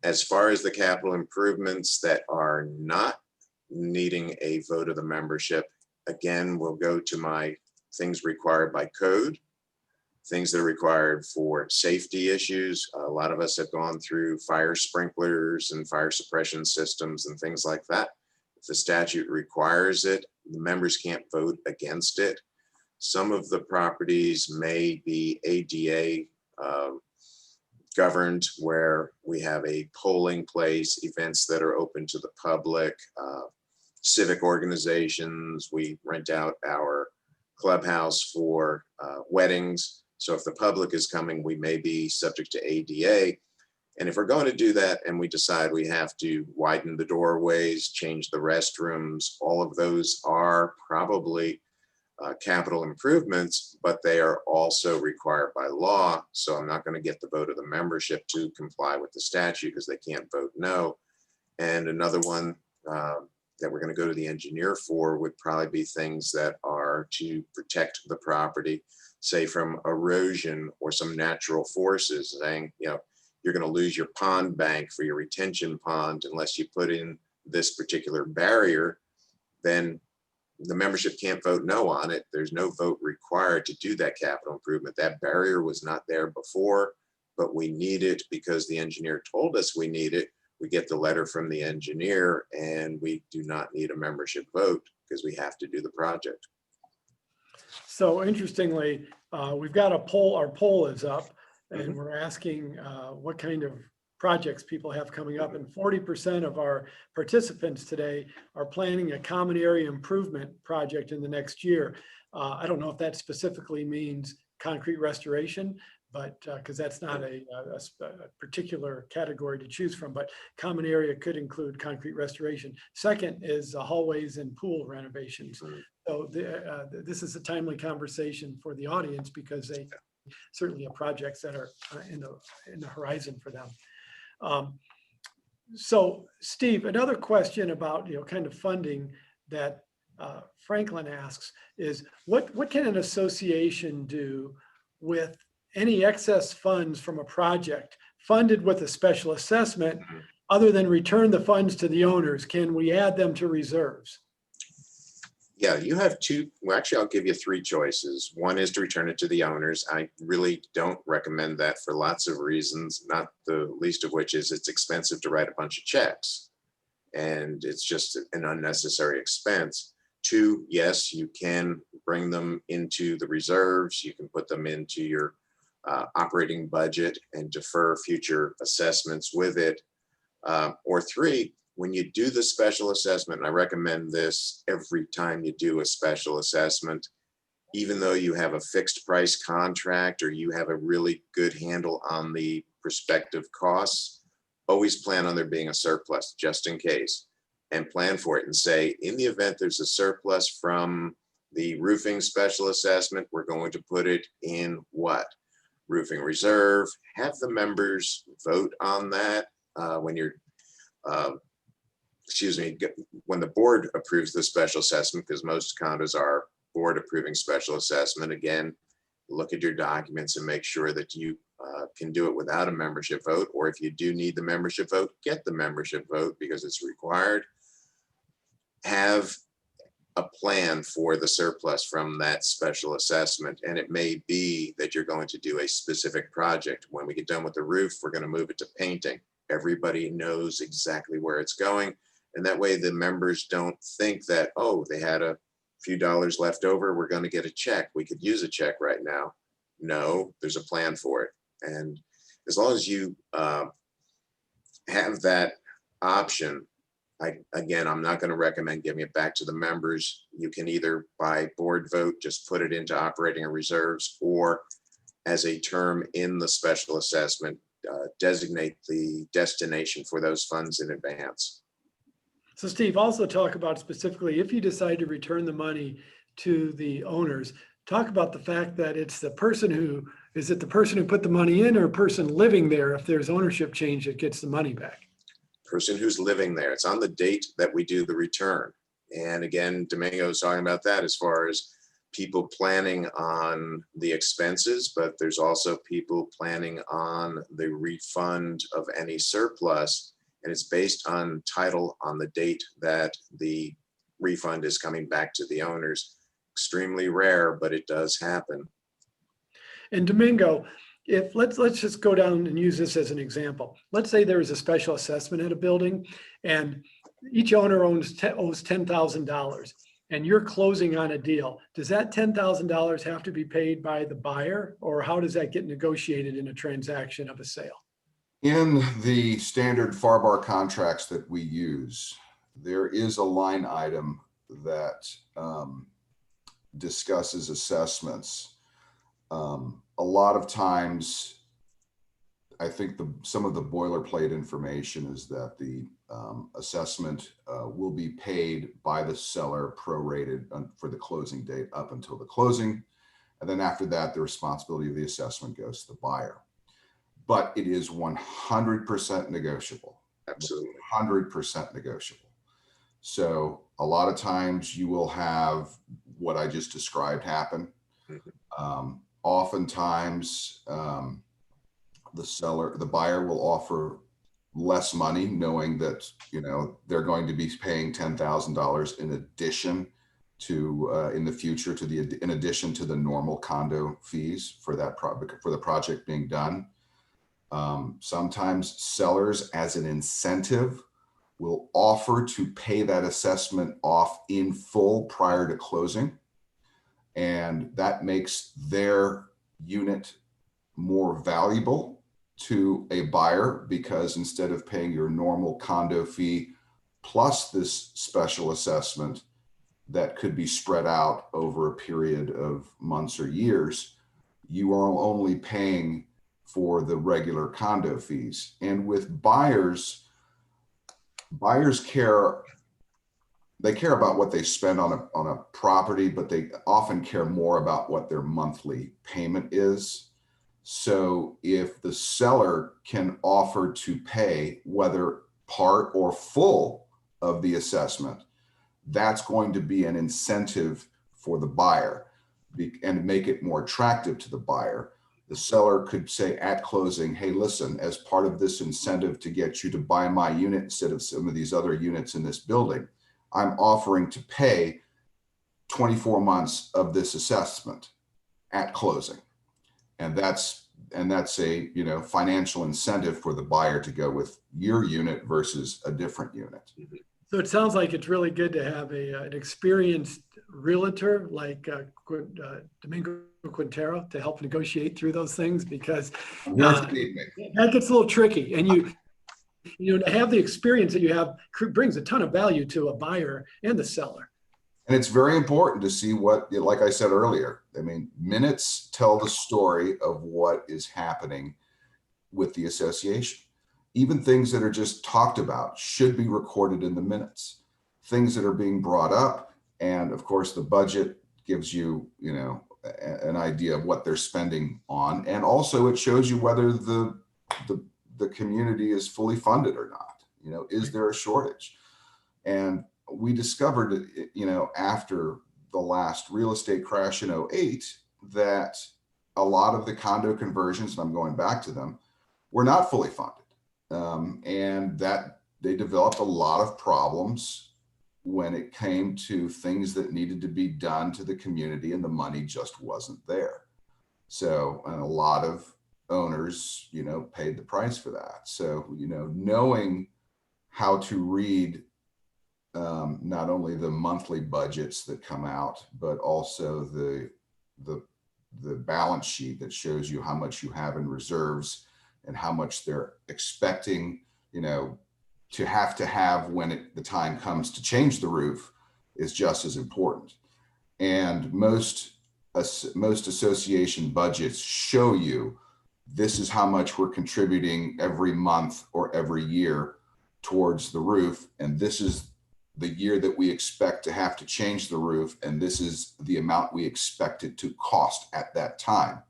As far as the capital improvements that are not needing a vote of the membership, again, we'll go to my things required by code things that are required for safety issues. A lot of us have gone through fire sprinklers and fire suppression systems and things like that. If the statute requires it, the members can't vote against it. Some of the properties may be ADA governed, where we have a polling place, events that are open to the public, civic organizations. We rent out our clubhouse for weddings. So if the public is coming, we may be subject to ADA. And if we're going to do that and we decide we have to widen the doorways, change the restrooms, all of those are probably capital improvements, but they are also required by law. So I'm not going to get the vote of the membership to comply with the statute because they can't vote no. And another one that we're going to go to the engineer for would probably be things that are to protect the property, say from erosion or some natural forces, saying, you know, you're going to lose your pond bank for your retention pond unless you put in this particular barrier. Then the membership can't vote no on it. There's no vote required to do that capital improvement. That barrier was not there before, but we need it because the engineer told us we need it. We get the letter from the engineer and we do not need a membership vote because we have to do the project. So interestingly, we've got a poll, our poll is up, and we're asking what kind of projects people have coming up, and 40% of our participants today are planning a common area improvement project in the next year. I don't know if that specifically means concrete restoration, but because that's not a particular category to choose from, but common area could include concrete restoration. Second is hallways and pool renovations. So this is a timely conversation for the audience because they certainly have projects that are in the horizon for them. So Steve, another question about, kind of funding that Franklin asks is what can an association do with any excess funds from a project funded with a special assessment other than return the funds to the owners? Can we add them to reserves? Yeah, you have two. Well, actually, I'll give you three choices. One is to return it to the owners. I really don't recommend that for lots of reasons, not the least of which is it's expensive to write a bunch of checks and it's just an unnecessary expense. Two, yes, you can bring them into the reserves. You can put them into your operating budget and defer future assessments with it. Or three, when you do the special assessment, and I recommend this every time you do a special assessment, even though you have a fixed price contract or you have a really good handle on the prospective costs, always plan on there being a surplus just in case, and plan for it and say, in the event there's a surplus from the roofing special assessment, we're going to put it in what? Roofing reserve. Have the members vote on that when you're when the board approves the special assessment, because most condos are board approving special assessment. Again, look at your documents and make sure that you can do it without a membership vote, or if you do need the membership vote, get the membership vote because it's required. Have a plan for the surplus from that special assessment, and it may be that you're going to do a specific project. When we get done with the roof, we're going to move it to painting. Everybody knows exactly where it's going. And that way the members don't think that, oh, they had a few dollars left over, we're going to get a check. We could use a check right now. No, there's a plan for it. And as long as you have that option, I'm not going to recommend giving it back to the members. You can either by board vote, just put it into operating reserves, or as a term in the special assessment, designate the destination for those funds in advance. So Steve, also talk about specifically, if you decide to return the money to the owners, talk about the fact that it's the person who, is it the person who put the money in or a person living there? If there's ownership change, that gets the money back. Person who's living there. It's on the date that we do the return. And again, Domingo's talking about that as far as people planning on the expenses, but there's also people planning on the refund of any surplus. And it's based on title on the date that the refund is coming back to the owners. Extremely rare, but it does happen. And Domingo, if let's just go down and use this as an example. Let's say there is a special assessment at a building and each owner owes $10,000 and you're closing on a deal. Does that $10,000 have to be paid by the buyer, or how does that get negotiated in a transaction of a sale? In the standard FAR contracts that we use, there is a line item that discusses assessments. A lot of times, I think some of the boilerplate information is that the assessment will be paid by the seller prorated for the closing date up until the closing. And then after that, the responsibility of the assessment goes to the buyer. But it is 100% negotiable. Absolutely. 100% negotiable. So a lot of times you will have what I just described happen. Oftentimes, the buyer will offer less money, knowing that, you know, they're going to be paying $10,000 in addition to in the future in addition to the normal condo fees for the project being done. Sometimes sellers, as an incentive, will offer to pay that assessment off in full prior to closing. And that makes their unit more valuable to a buyer, because instead of paying your normal condo fee plus this special assessment that could be spread out over a period of months or years, you are only paying for the regular condo fees. And with buyers care about what they spend on a property, but they often care more about what their monthly payment is. So if the seller can offer to pay whether part or full of the assessment, that's going to be an incentive for the buyer and make it more attractive to the buyer. The seller could say at closing, hey, listen, as part of this incentive to get you to buy my unit instead of some of these other units in this building, I'm offering to pay 24 months of this assessment at closing. And that's a, you know, financial incentive for the buyer to go with your unit versus a different unit. So it sounds like it's really good to have an experienced realtor like Domingo Quintero to help negotiate through those things, because that gets a little tricky. And you know, to have the experience that you have brings a ton of value to a buyer and the seller. And it's very important to see what, like I said earlier, I mean, minutes tell the story of what is happening with the association. Even things that are just talked about should be recorded in the minutes. Things that are being brought up, and of course the budget gives you, you know, an idea of what they're spending on, and also it shows you whether the community is fully funded or not. You know, is there a shortage? And we discovered, you know, after the last real estate crash in 2008, that a lot of the condo conversions, and I'm going back to them, were not fully funded. And that they developed a lot of problems when it came to things that needed to be done to the community, and the money just wasn't there. So, and a lot of owners, you know, paid the price for that. So, you know, knowing how to read not only the monthly budgets that come out, but also the balance sheet that shows you how much you have in reserves and how much they're expecting, you know, to have when the time comes to change the roof, is just as important. And most association budgets show you this is how much we're contributing every month or every year towards the roof, and this is the year that we expect to have to change the roof, and this is the amount we expect it to cost at that time.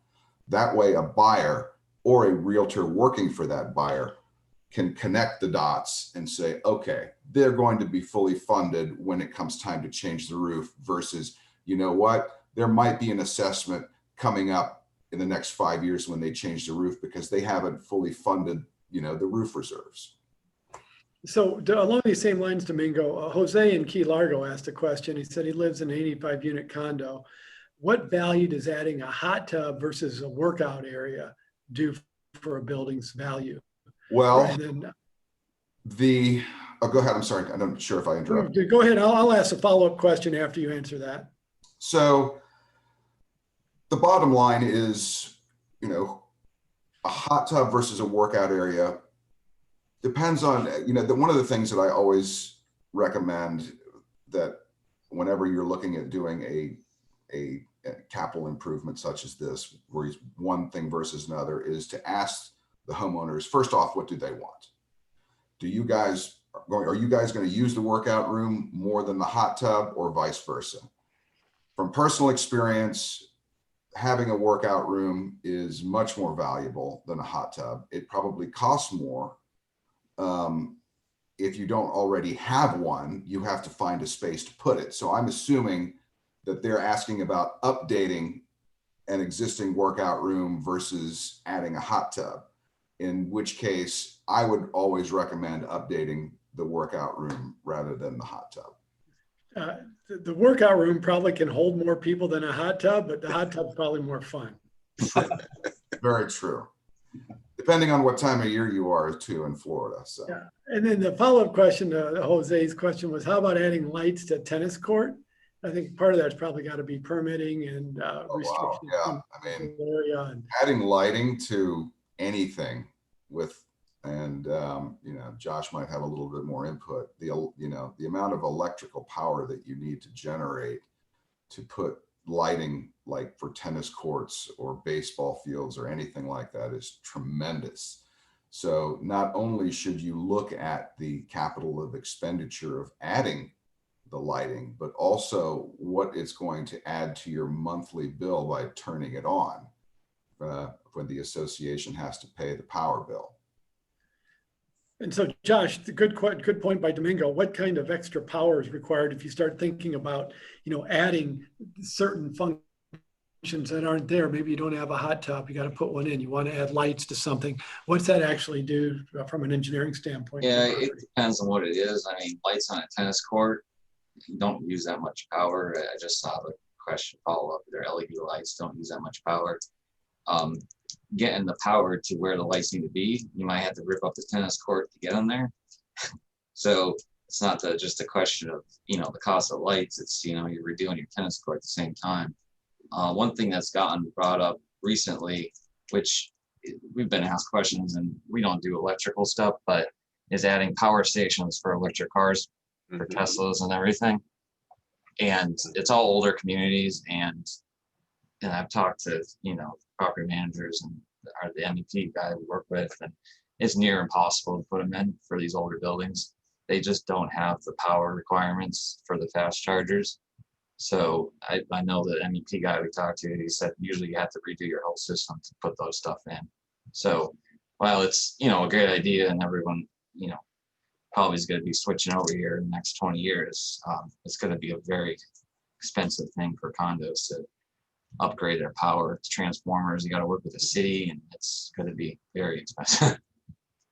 That way a buyer or a realtor working for that buyer can connect the dots and say, okay, they're going to be fully funded when it comes time to change the roof, versus, you know what, there might be an assessment coming up in the next 5 years when they change the roof because they haven't fully funded, you know, the roof reserves. So along these same lines, Domingo, Jose in Key Largo asked a question. He said he lives in an 85 unit condo. what value does adding a hot tub versus a workout area do for a building's value? Well, And then oh, go ahead. I'm sorry. I'm not sure if I interrupted. go ahead. I'll ask a follow-up question after you answer that. So the bottom line is, you know, a hot tub versus a workout area depends on, you know, one of the things that I always recommend that whenever you're looking at doing a capital improvement such as this, where one thing versus another, is to ask the homeowners, first off, what do they want? Are you guys going to use the workout room more than the hot tub, or vice versa? From personal experience, having a workout room is much more valuable than a hot tub. It probably costs more. If you don't already have one, you have to find a space to put it. So I'm assuming that they're asking about updating an existing workout room versus adding a hot tub, in which case I would always recommend updating the workout room rather than the hot tub. The workout room probably can hold more people than a hot tub, but the hot tub's probably more fun. Very true. Depending on what time of year you are too in Florida. So. Yeah. And then the follow-up question to Jose's question was, how about adding lights to tennis court? I think part of that's probably got to be permitting and restrictions. Wow. Yeah, I mean, area adding lighting to anything with, and you know, Josh might have a little bit more input. You know, the amount of electrical power that you need to generate to put lighting, like for tennis courts or baseball fields or anything like that, is tremendous. So not only should you look at the capital of expenditure of adding the lighting, but also what it's going to add to your monthly bill by turning it on when the association has to pay the power bill. And so, Josh, good point by Domingo. What kind of extra power is required if you start thinking about, you know, adding certain functions that aren't there? Maybe you don't have a hot tub, you got to put one in. You want to add lights to something. What's that actually do from an engineering standpoint? Yeah, it depends on what it is. I mean, lights on a tennis court, you don't use that much power. I just saw the question follow up. Their LED lights don't use that much power. Getting the power to where the lights need to be, you might have to rip up the tennis court to get them there. So it's not just a question of, you know, the cost of lights. It's, you know, you're redoing your tennis court at the same time. One thing that's gotten brought up recently, which we've been asked questions and we don't do electrical stuff, but is adding power stations for electric cars, for Teslas and everything. And it's all older communities, and I've talked to, you know, property managers and the MEP guy we work with, and it's near impossible to put them in for these older buildings. They just don't have the power requirements for the fast chargers. So I know the MEP guy we talked to, he said usually you have to redo your whole system to put those stuff in. So while it's, you know, a great idea and everyone, you know, probably is going to be switching over here in the next 20 years, it's going to be a very expensive thing for condos to upgrade their power to transformers. You got to work with the city, and it's going to be very expensive.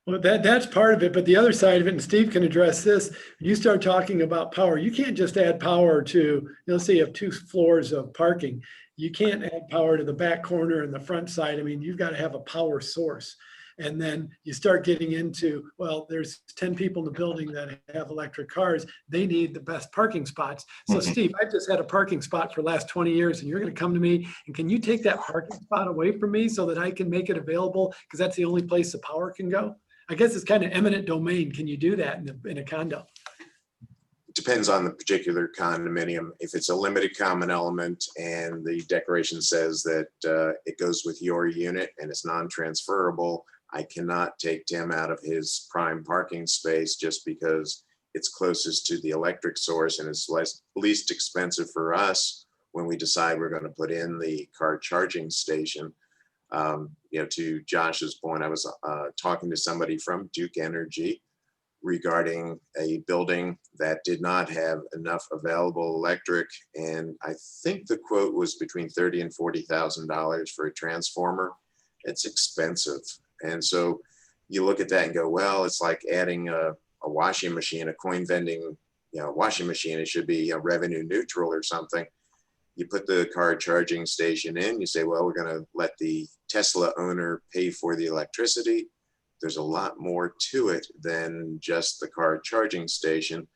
Well, that's part of it, but the other side of it, and Steve can address this, when you start talking about power, you can't just add power to, let's say you have 2 floors of parking. You can't add power to the back corner and the front side. I mean, you've got to have a power source. And then you start getting into, well, there's 10 people in the building that have electric cars. They need the best parking spots. So Steve, I've just had a parking spot for the last 20 years, and you're going to come to me and can you take that parking spot away from me so that I can make it available? Because that's the only place the power can go. I guess it's kind of eminent domain. Can you do that in a condo? Depends on the particular condominium. If it's a limited common element and the declaration says that it goes with your unit and it's non-transferable, I cannot take Tim out of his prime parking space just because it's closest to the electric source and it's least expensive for us when we decide we're going to put in the car charging station. You know, to Josh's point, I was talking to somebody from Duke Energy regarding a building that did not have enough available electric, and I think the quote was between $30,000 and $40,000 for a transformer. It's expensive. And so you look at that and go, well, it's like adding a washing machine, a coin vending, you know, washing machine. It should be revenue neutral or something. You put the car charging station in, you say, well, we're going to let the Tesla owner pay for the electricity. There's a lot more to it than just the car charging station.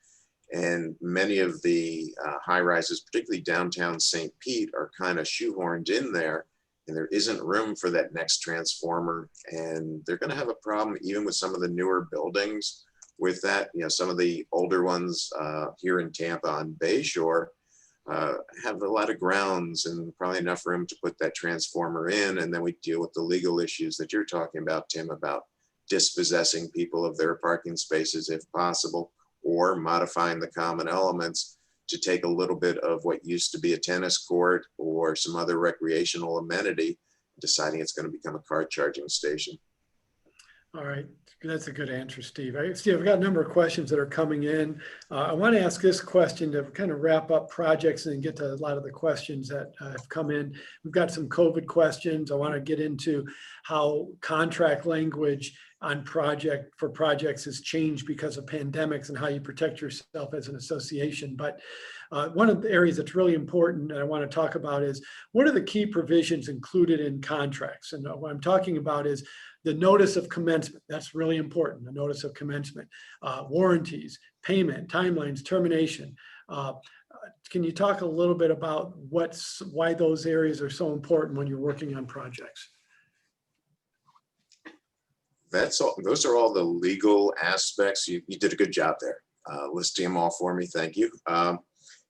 And many of the high rises, particularly downtown St. Pete, are kind of shoehorned in there, and there isn't room for that next transformer. And they're going to have a problem even with some of the newer buildings with that. You know, some of the older ones here in Tampa on Bayshore have a lot of grounds and probably enough room to put that transformer in. And then we deal with the legal issues that you're talking about, Tim, about dispossessing people of their parking spaces if possible, or modifying the common elements to take a little bit of what used to be a tennis court or some other recreational amenity, deciding it's going to become a car charging station. All right, that's a good answer, Steve. Steve, I've got a number of questions that are coming in. I want to ask this question to kind of wrap up projects and get to a lot of the questions that have come in. We've got some COVID questions. I want to get into how contract language on projects has changed because of pandemics and how you protect yourself as an association. But one of the areas that's really important and I want to talk about is what are the key provisions included in contracts? And what I'm talking about is the notice of commencement. That's really important. The notice of commencement, warranties, payment, timelines, termination. Can you talk a little bit about why those areas are so important when you're working on projects? That's all. Those are all the legal aspects. You did a good job there, listing them all for me. Thank you.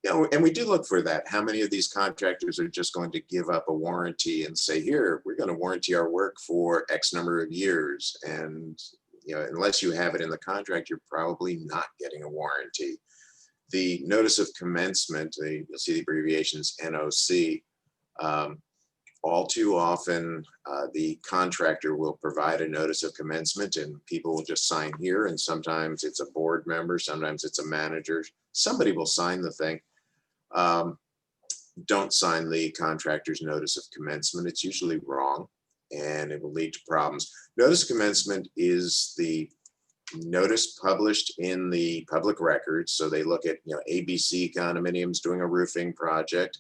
You know, and we do look for that. How many of these contractors are just going to give up a warranty and say, here, we're going to warranty our work for X number of years. And, you know, unless you have it in the contract, you're probably not getting a warranty. The notice of commencement, you'll see the abbreviations NOC. All too often, the contractor will provide a notice of commencement and people will just sign here. And sometimes it's a board member, sometimes it's a manager. Somebody will sign the thing. Don't sign the contractor's notice of commencement. It's usually wrong and it will lead to problems. Notice of commencement is the notice published in the public records. So they look at, you know, ABC condominiums doing a roofing project.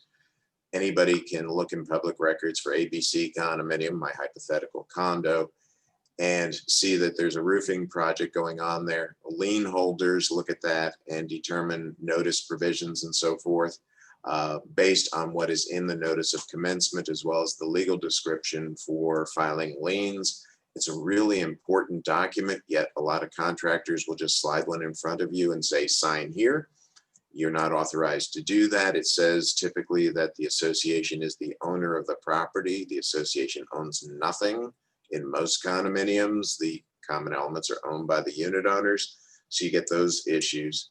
Anybody can look in public records for ABC condominium, my hypothetical condo, and see that there's a roofing project going on there. Lien holders look at that and determine notice provisions and so forth based on what is in the notice of commencement, as well as the legal description for filing liens. It's a really important document, yet a lot of contractors will just slide one in front of you and say, sign here. You're not authorized to do that. It says typically that the association is the owner of the property. The association owns nothing. In most condominiums, the common elements are owned by the unit owners. So you get those issues.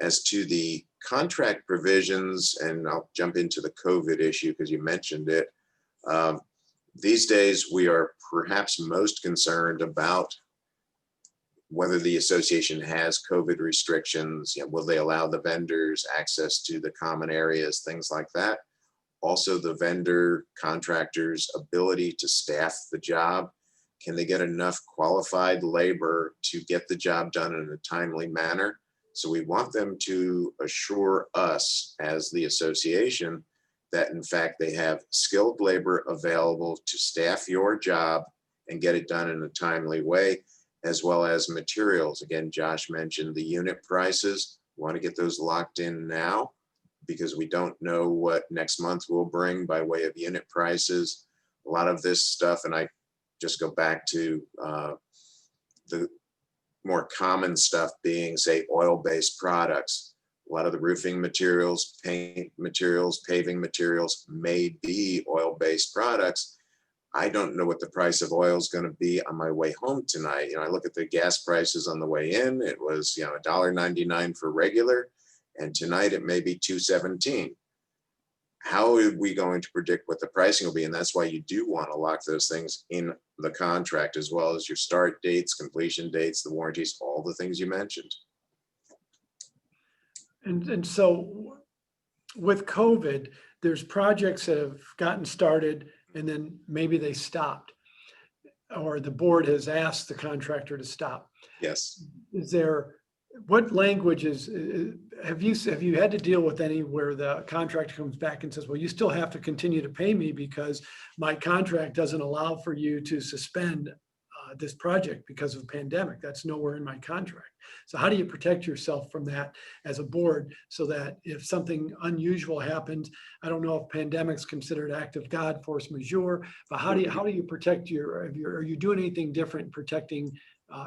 As to the contract provisions, and I'll jump into the COVID issue because you mentioned it. These days, we are perhaps most concerned about whether the association has COVID restrictions. You know, will they allow the vendors access to the common areas, things like that. Also, the vendor contractor's ability to staff the job. Can they get enough qualified labor to get the job done in a timely manner? So we want them to assure us as the association that in fact they have skilled labor available to staff your job and get it done in a timely way, as well as materials. Again, Josh mentioned the unit prices. We want to get those locked in now because we don't know what next month will bring by way of unit prices. A lot of this stuff, and I just go back to the more common stuff being, say, oil-based products. A lot of the roofing materials, paint materials, paving materials may be oil-based products. I don't know what the price of oil is going to be on my way home tonight. You know, I look at the gas prices on the way in. It was, you know, $1.99 for regular, and tonight it may be $2.17. How are we going to predict what the pricing will be? And that's why you do want to lock those things in the contract, as well as your start dates, completion dates, the warranties, all the things you mentioned. And so with COVID, there's projects that have gotten started and then maybe they stopped, or the board has asked the contractor to stop. Yes. Is there what language have you had to deal with any where the contractor comes back and says, well, you still have to continue to pay me because my contract doesn't allow for you to suspend this project because of the pandemic. That's nowhere in my contract. So how do you protect yourself from that as a board so that if something unusual happens, I don't know if pandemic's considered act of God, force majeure, but how do you protect are you doing anything different protecting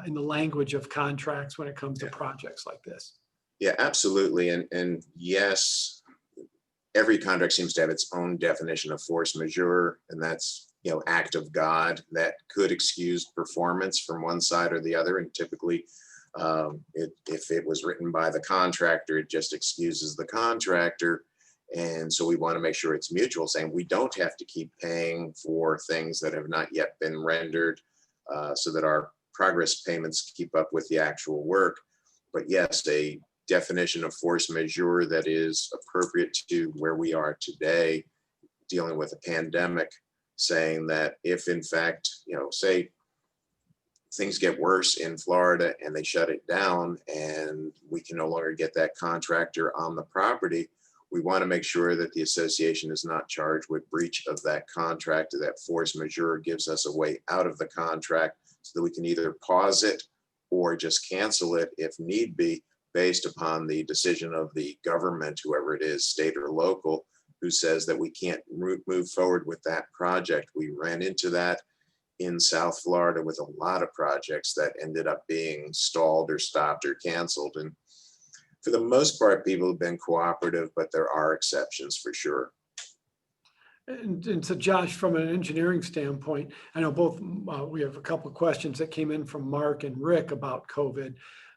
in the language of contracts when it comes to projects like this? Yeah, absolutely. And yes, every contract seems to have its own definition of force majeure, and that's, act of God that could excuse performance from one side or the other. And typically, if it was written by the contractor, it just excuses the contractor. And so we want to make sure it's mutual, saying we don't have to keep paying for things that have not yet been rendered, so that our progress payments keep up with the actual work. But yes, a definition of force majeure that is appropriate to where we are today, dealing with a pandemic, saying that if in fact, say things get worse in Florida and they shut it down and we can no longer get that contractor on the property, we want to make sure that the association is not charged with breach of that contract. That force majeure gives us a way out of the contract so that we can either pause it or just cancel it if need be, based upon the decision of the government, whoever it is, state or local, who says that we can't move forward with that project. We ran into that in South Florida with a lot of projects that ended up being stalled or stopped or canceled. And for the most part, people have been cooperative, but there are exceptions for sure. And so Josh, from an engineering standpoint, I know both, we have a couple of questions that came in from Mark and Rick about COVID,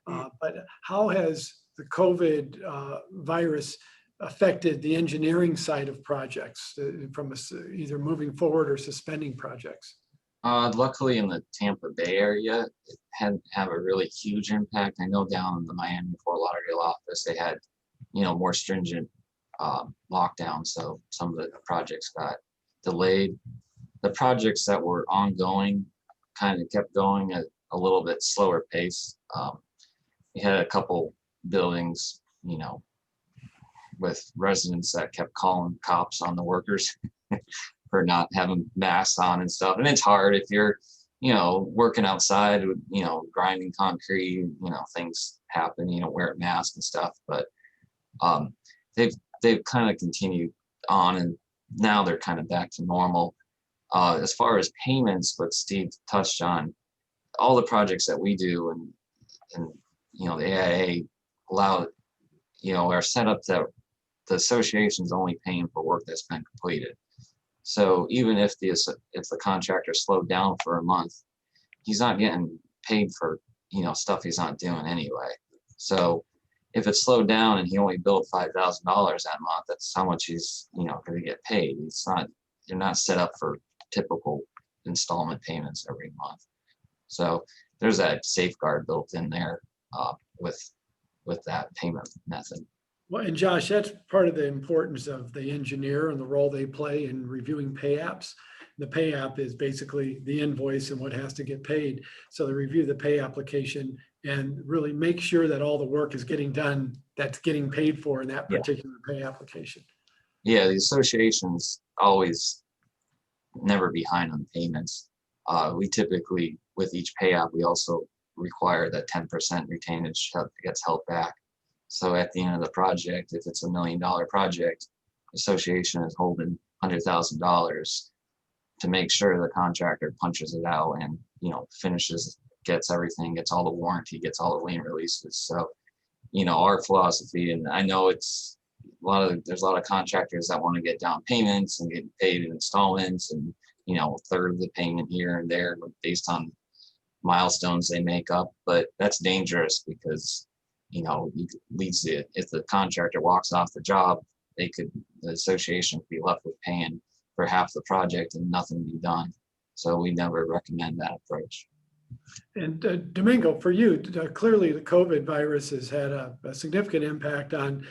but how has the COVID virus affected the engineering side of projects from either moving forward or suspending projects? Luckily in the Tampa Bay area, it hadn't have a really huge impact. I know down in the Miami Fort Lauderdale office, they had, more stringent lockdown. So some of the projects got delayed. The projects that were ongoing kind of kept going at a little bit slower pace. We had a couple buildings, with residents that kept calling cops on the workers for not having masks on and stuff. And it's hard if you're, working outside with, grinding concrete, things happen, wear a mask and stuff. But they've kind of continued on, and now they're kind of back to normal. As far as payments, what Steve touched on, all the projects that we do and the AIA allow, are set up that the association's only paying for work that's been completed. So even if the contractor slowed down for a month, he's not getting paid for, stuff he's not doing anyway. So if it's slowed down and he only billed $5,000 that month, that's how much he's, going to get paid. You're not set up for typical installment payments every month. So there's that safeguard built in there with that payment method. Well, and Josh, that's part of the importance of the engineer and the role they play in reviewing pay apps. The pay app is basically the invoice and what has to get paid. So they review the pay application and really make sure that all the work is getting done that's getting paid for in that particular pay application. Yeah, the association's always never behind on payments. We typically, with each pay app, we also require that 10% retainage gets held back. So at the end of the project, if it's $1 million project, the association is holding $100,000 to make sure the contractor punches it out and, finishes, gets everything, gets all the warranty, gets all the lien releases. So, our philosophy, and I know there's a lot of contractors that want to get down payments and get paid in installments and, a third of the payment here and there based on milestones they make up. But that's dangerous because, leads to, if the contractor walks off the job, the association could be left with paying for half the project and nothing be done. So we never recommend that approach. And Domingo, for you, clearly the COVID virus has had a significant impact on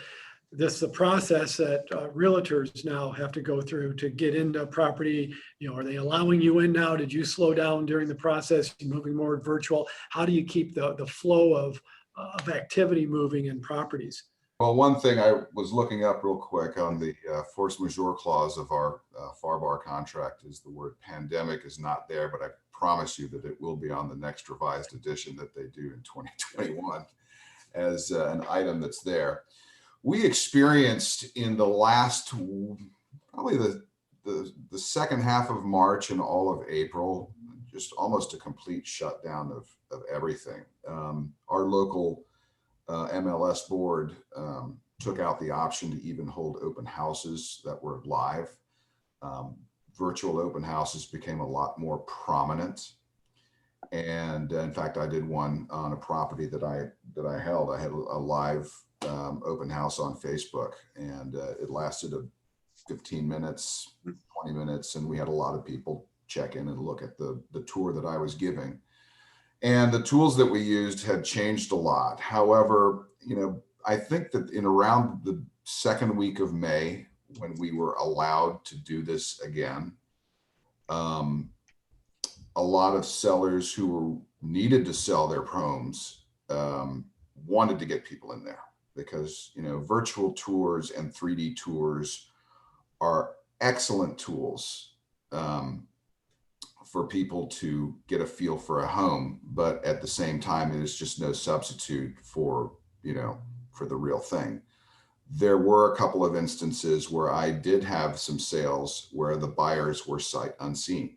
the process that realtors now have to go through to get into property. Are they allowing you in now? Did you slow down during the process? You're moving more virtual. How do you keep the flow of of activity moving in properties. Well, one thing I was looking up real quick on the force majeure clause of our FAR contract is the word pandemic is not there, but I promise you that it will be on the next revised edition that they do in 2021 as an item that's there. We experienced in the last, probably the second half of March and all of April, just almost a complete shutdown of everything. Our local MLS board took out the option to even hold open houses that were live. Virtual open houses became a lot more prominent. And in fact, I did one on a property that I held. I had a live open house on Facebook, and it lasted 15 minutes, 20 minutes, and we had a lot of people check in and look at the tour that I was giving. And the tools that we used had changed a lot. However, I think that in around the second week of May, when we were allowed to do this again, a lot of sellers who needed to sell their homes wanted to get people in there because, virtual tours and 3D tours are excellent tools for people to get a feel for a home, but at the same time, it is just no substitute for, for the real thing. There were a couple of instances where I did have some sales where the buyers were sight unseen.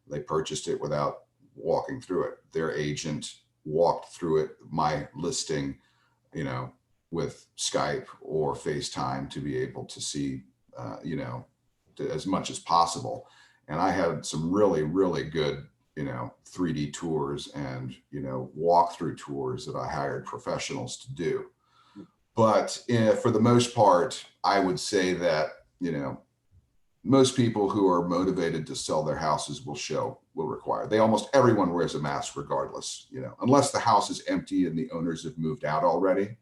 They purchased it without walking through it. Their agent walked through it, my listing, with Skype or FaceTime to be able to see, as much as possible. And I had some really, really good, 3D tours and, walkthrough tours that I hired professionals to do. But for the most part, I would say that, most people who are motivated to sell their houses will require. Almost everyone wears a mask regardless, unless the house is empty and the owners have moved out already,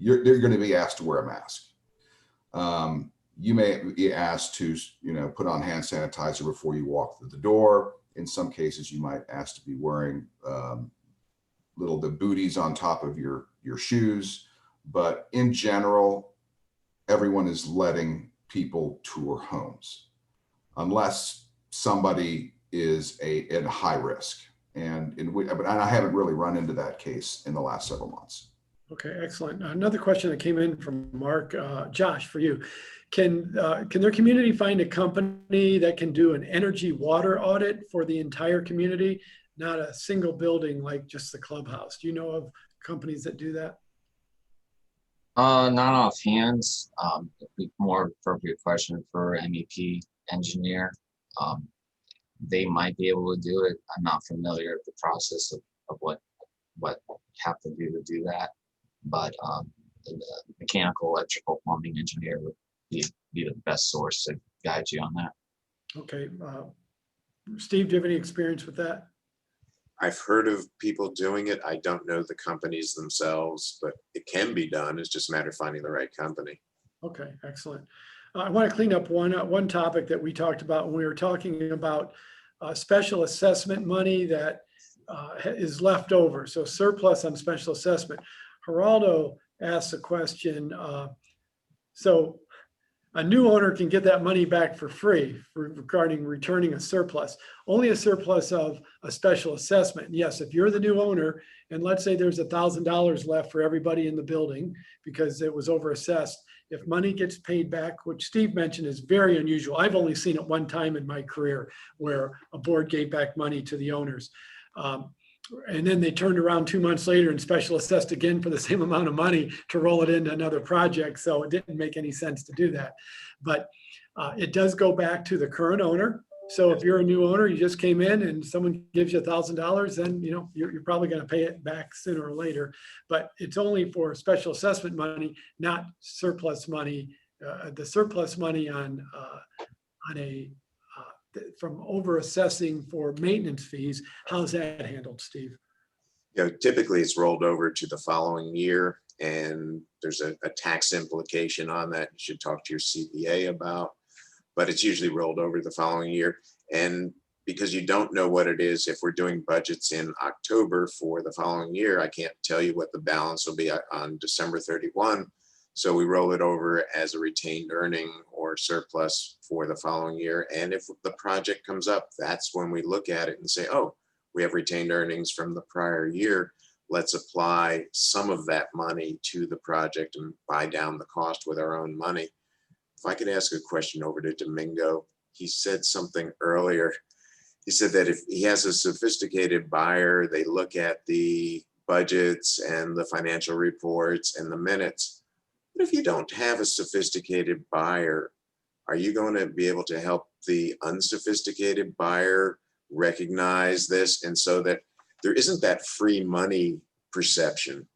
they're going to be asked to wear a mask. You may be asked to, put on hand sanitizer before you walk through the door. In some cases, you might ask to be wearing the booties on top of your shoes. But in general, everyone is letting people tour homes unless somebody is at high risk. And I haven't really run into that case in the last several months. Okay, excellent. Another question that came in from Mark, Josh, for you. Can their community find a company that can do an energy water audit for the entire community, not a single building like just the clubhouse? Do you know of companies that do that? Not offhand. It'd be more appropriate question for MEP engineer. They might be able to do it. I'm not familiar with the process of what you have to do that. But the mechanical, electrical, plumbing engineer would be the best source to guide you on that. Okay. Steve, do you have any experience with that? I've heard of people doing it. I don't know the companies themselves, but it can be done. It's just a matter of finding the right company. Okay, excellent. I want to clean up one topic that we talked about when we were talking about special assessment money that is left over. So surplus on special assessment. Geraldo asked a question. So a new owner can get that money back for free regarding returning a surplus, only a surplus of a special assessment. Yes, if you're the new owner and let's say there's $1,000 left for everybody in the building because it was overassessed, if money gets paid back, which Steve mentioned is very unusual. I've only seen it one time in my career where a board gave back money to the owners. And then they turned around 2 months later and special assessed again for the same amount of money to roll it into another project. So it didn't make any sense to do that. But it does go back to the current owner. So if you're a new owner, you just came in and someone gives you $1,000, then you're probably going to pay it back sooner or later. But it's only for special assessment money, not surplus money. The surplus money on a from over assessing for maintenance fees, how's that handled, Steve? Typically it's rolled over to the following year and there's a tax implication on that. You should talk to your CPA about, but it's usually rolled over the following year. And because you don't know what it is. If we're doing budgets in October for the following year, I can't tell you what the balance will be on December 31. So we roll it over as a retained earning or surplus for the following year. And if the project comes up, that's when we look at it and say, oh, we have retained earnings from the prior year. Let's apply some of that money to the project and buy down the cost with our own money. If I could ask a question over to Domingo, he said something earlier. He said that if he has a sophisticated buyer, they look at the budgets and the financial reports and the minutes. But if you don't have a sophisticated buyer, are you going to be able to help the unsophisticated buyer recognize this, and so that there isn't that free money perception?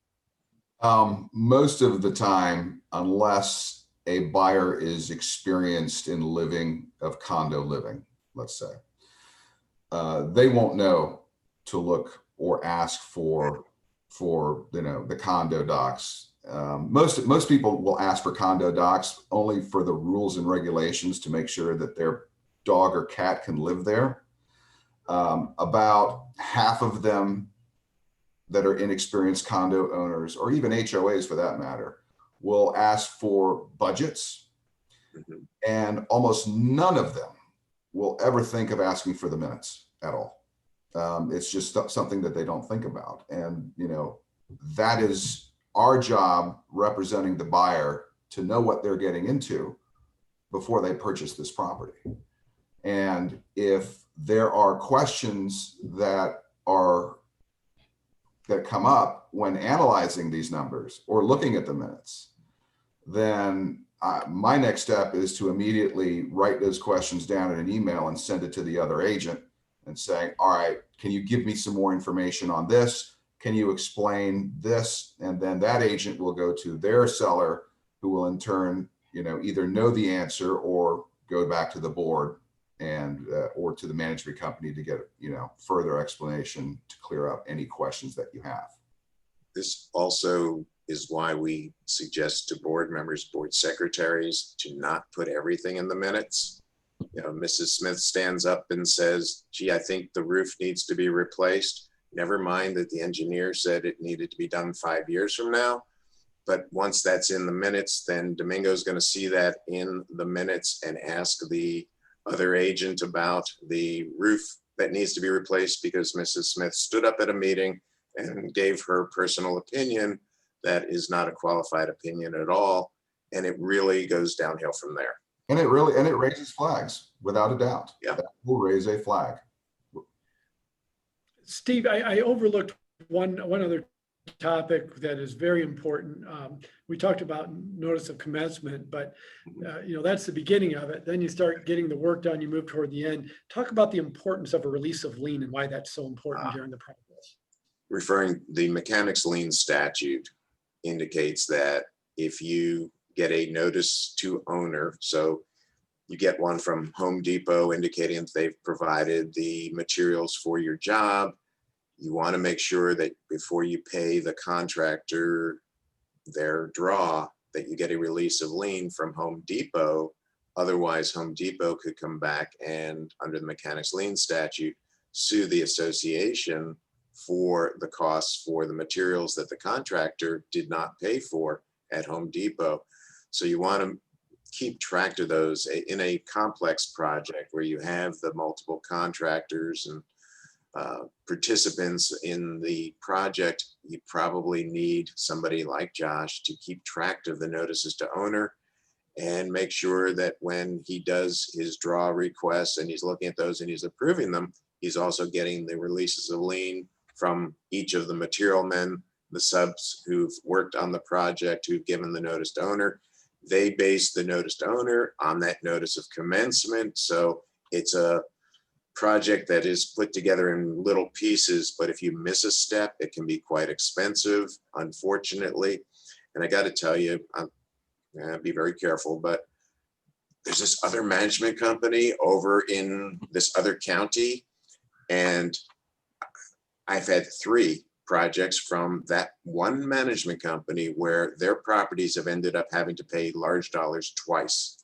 Most of the time, unless a buyer is experienced in living of condo living, let's say, they won't know to look or ask for the condo docs. Most people will ask for condo docs only for the rules and regulations to make sure that their dog or cat can live there. About half of them that are inexperienced condo owners, or even HOAs for that matter, will ask for budgets, and almost none of them will ever think of asking for the minutes at all. It's just something that they don't think about. And, that is our job, representing the buyer, to know what they're getting into before they purchase this property. And if there are questions that come up when analyzing these numbers or looking at the minutes, then my next step is to immediately write those questions down in an email and send it to the other agent and say, all right, can you give me some more information on this? Can you explain this? And then that agent will go to their seller, who will in turn, either know the answer or go back to the board and or to the management company to get further explanation to clear up any questions that you have. This also is why we suggest to board members, board secretaries, to not put everything in the minutes. Mrs. Smith stands up and says, gee, I think the roof needs to be replaced. Never mind that the engineer said it needed to be done 5 years from now. But once that's in the minutes, then Domingo's going to see that in the minutes and ask the other agent about the roof that needs to be replaced because Mrs. Smith stood up at a meeting and gave her personal opinion that is not a qualified opinion at all. And it really goes downhill from there. And it raises flags, without a doubt. Yeah. That will raise a flag. Steve, I overlooked one other topic that is very important. We talked about notice of commencement, but that's the beginning of it. Then you start getting the work done, you move toward the end. Talk about the importance of a release of lien and why that's so important during the process. The mechanics lien statute indicates that if you get a notice to owner, so you get one from Home Depot indicating that they've provided the materials for your job, you want to make sure that before you pay the contractor their draw, that you get a release of lien from Home Depot. Otherwise, Home Depot could come back and, under the mechanics lien statute, sue the association for the costs for the materials that the contractor did not pay for at Home Depot. So you want to keep track of those in a complex project where you have the multiple contractors and participants in the project. You probably need somebody like Josh to keep track of the notices to owner and make sure that when he does his draw requests and he's looking at those and he's approving them, he's also getting the releases of lien from each of the material men, the subs who've worked on the project, who've given the notice to owner. They base the notice to owner on that notice of commencement. So it's a project that is put together in little pieces, but if you miss a step, it can be quite expensive, unfortunately. And I got to tell you, be very careful, but there's this other management company over in this other county, and I've had 3 projects from that one management company where their properties have ended up having to pay large dollars twice.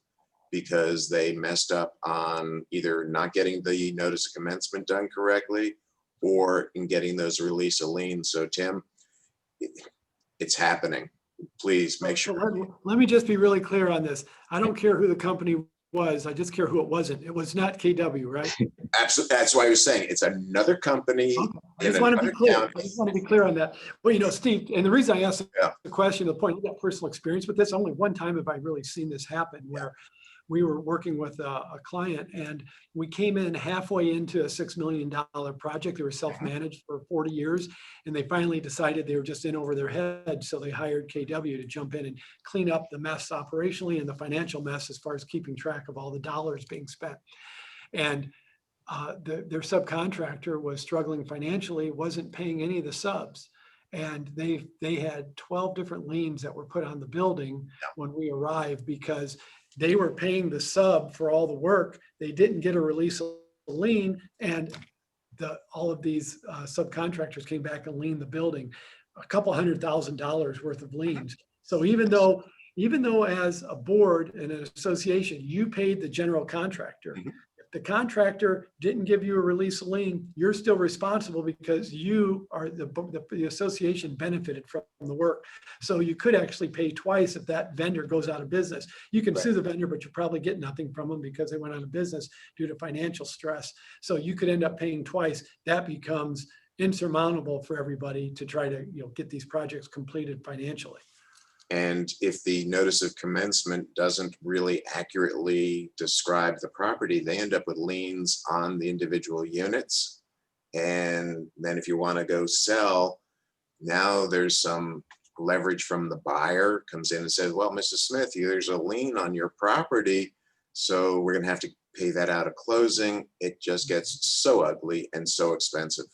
because they messed up on either not getting the notice of commencement done correctly or in getting those release of liens. So Tim, it's happening. Please make So sure. let me just be really clear on this. I don't care who the company was. I just care who it wasn't. It was not KW, right? Absolutely. That's why I was saying it's another company. Okay. I in just want to be another clear. county. I just want to be clear on that. Well, you know, Steve, and the reason I asked Yeah. the question, the point, I got personal experience with this. Only one time have I really seen this happen where we were working with a client and we came in halfway into a $6 million project. They were self-managed for 40 years and they finally decided they were just in over their head. So they hired KW to jump in and clean up the mess operationally and the financial mess as far as keeping track of all the dollars being spent. And their subcontractor was struggling financially, wasn't paying any of the subs. And they had 12 different liens that were put on the building when we arrived because they were paying the sub for all the work. They didn't get a release of lien, and all of these subcontractors came back and liened the building, a couple $100,000 worth of liens. So even though as a board and an association, you paid the general contractor, if the contractor didn't give you a release of lien, you're still responsible because you are the association benefited from the work. So you could actually pay twice if that vendor goes out of business. You can sue the vendor, but you probably get nothing from them because they went out of business due to financial stress. So you could end up paying twice. That becomes insurmountable for everybody to try to, you know, get these projects completed financially. And if the notice of commencement doesn't really accurately describe the property, they end up with liens on the individual units. And then if you want to go sell, now there's some leverage from the buyer comes in and says, well, Mrs. Smith, there's a lien on your property, so we're going to have to pay that out of closing. It just gets so ugly and so expensive.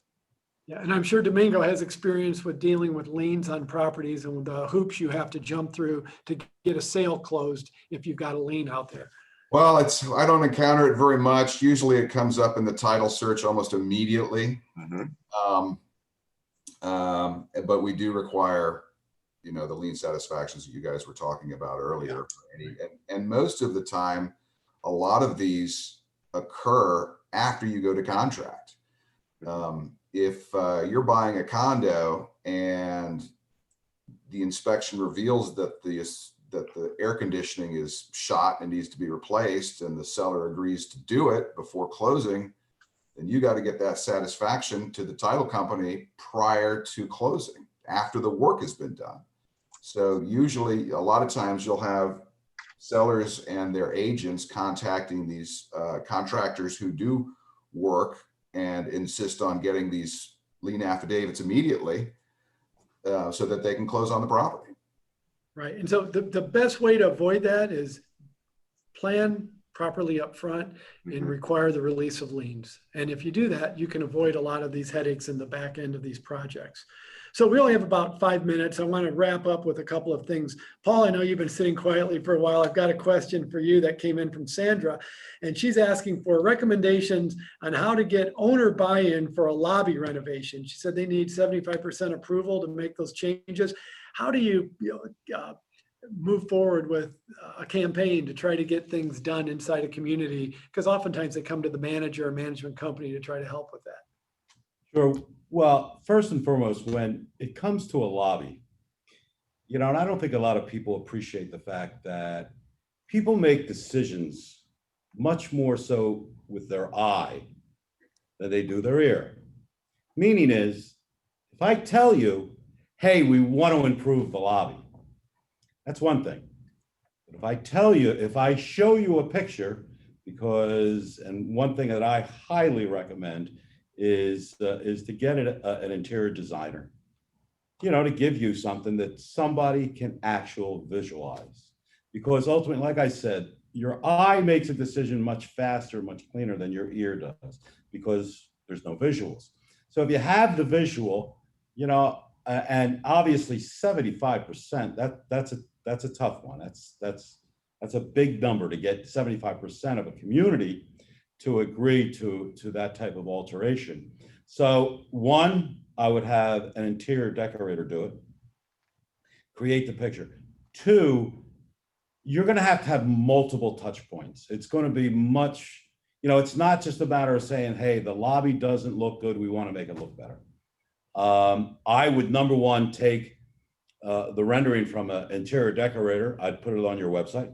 Yeah, and I'm sure Domingo has experience with dealing with liens on properties and the hoops you have to jump through to get a sale closed if you've got a lien out there. Well, I don't encounter it very much. Usually it comes up in the title search almost immediately. But we do require, you know, the lien satisfactions that you guys were talking about earlier. And most of the time, a lot of these occur after you go to contract. If you're buying a condo and the inspection reveals that the air conditioning is shot and needs to be replaced and the seller agrees to do it before closing, then you got to get that satisfaction to the title company prior to closing, after the work has been done. So usually, a lot of times you'll have sellers and their agents contacting these contractors who do work and insist on getting these lien affidavits immediately so that they can close on the property. Right. And so the best way to avoid that is plan properly up front and require the release of liens. And if you do that, you can avoid a lot of these headaches in the back end of these projects. So we only have about 5 minutes. I want to wrap up with a couple of things. Paul, I know you've been sitting quietly for a while. I've got a question for you that came in from Sandra, and she's asking for recommendations on how to get owner buy-in for a lobby renovation. She said they need 75% approval to make those changes. How do you, move forward with a campaign to try to get things done inside a community? Because oftentimes they come to the manager or management company to try to help with that. Sure. Well, first and foremost, when it comes to a lobby, you know, and I don't think a lot of people appreciate the fact that people make decisions much more so with their eye than they do their ear. Meaning is, if I tell you, hey, we want to improve the lobby, that's one thing. But if I tell you, if I show you a picture, because, and one thing that I highly recommend is to get an interior designer, you know, to give you something that somebody can actually visualize. Because ultimately, like I said, your eye makes a decision much faster, much cleaner than your ear does, because there's no visuals. So if you have the visual, you know, and obviously 75%, that's a tough one. That's a big number to get 75% of a community to agree to that type of alteration. So one, I would have an interior decorator do it, create the picture. Two, you're going to have multiple touch points. It's going to be much, it's not just a matter of saying, hey, the lobby doesn't look good, we want to make it look better. I would, number one, take the rendering from an interior decorator. I'd put it on your website.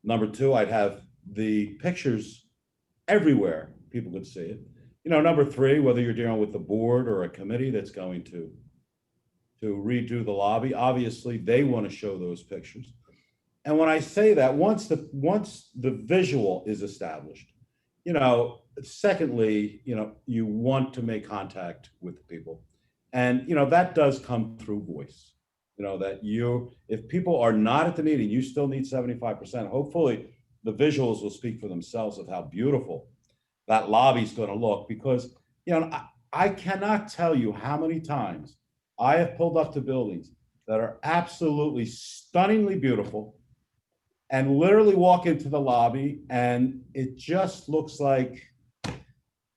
Number two, I'd have the pictures everywhere. People could see it. Number three, whether you're dealing with the board or a committee that's going to redo the lobby, obviously they want to show those pictures. And when I say that, once the visual is established, secondly, you want to make contact with people. And, that does come through voice, if people are not at the meeting, you still need 75%. Hopefully the visuals will speak for themselves of how beautiful that lobby is going to look, because, I cannot tell you how many times I have pulled up to buildings that are absolutely stunningly beautiful and literally walk into the lobby and it just looks like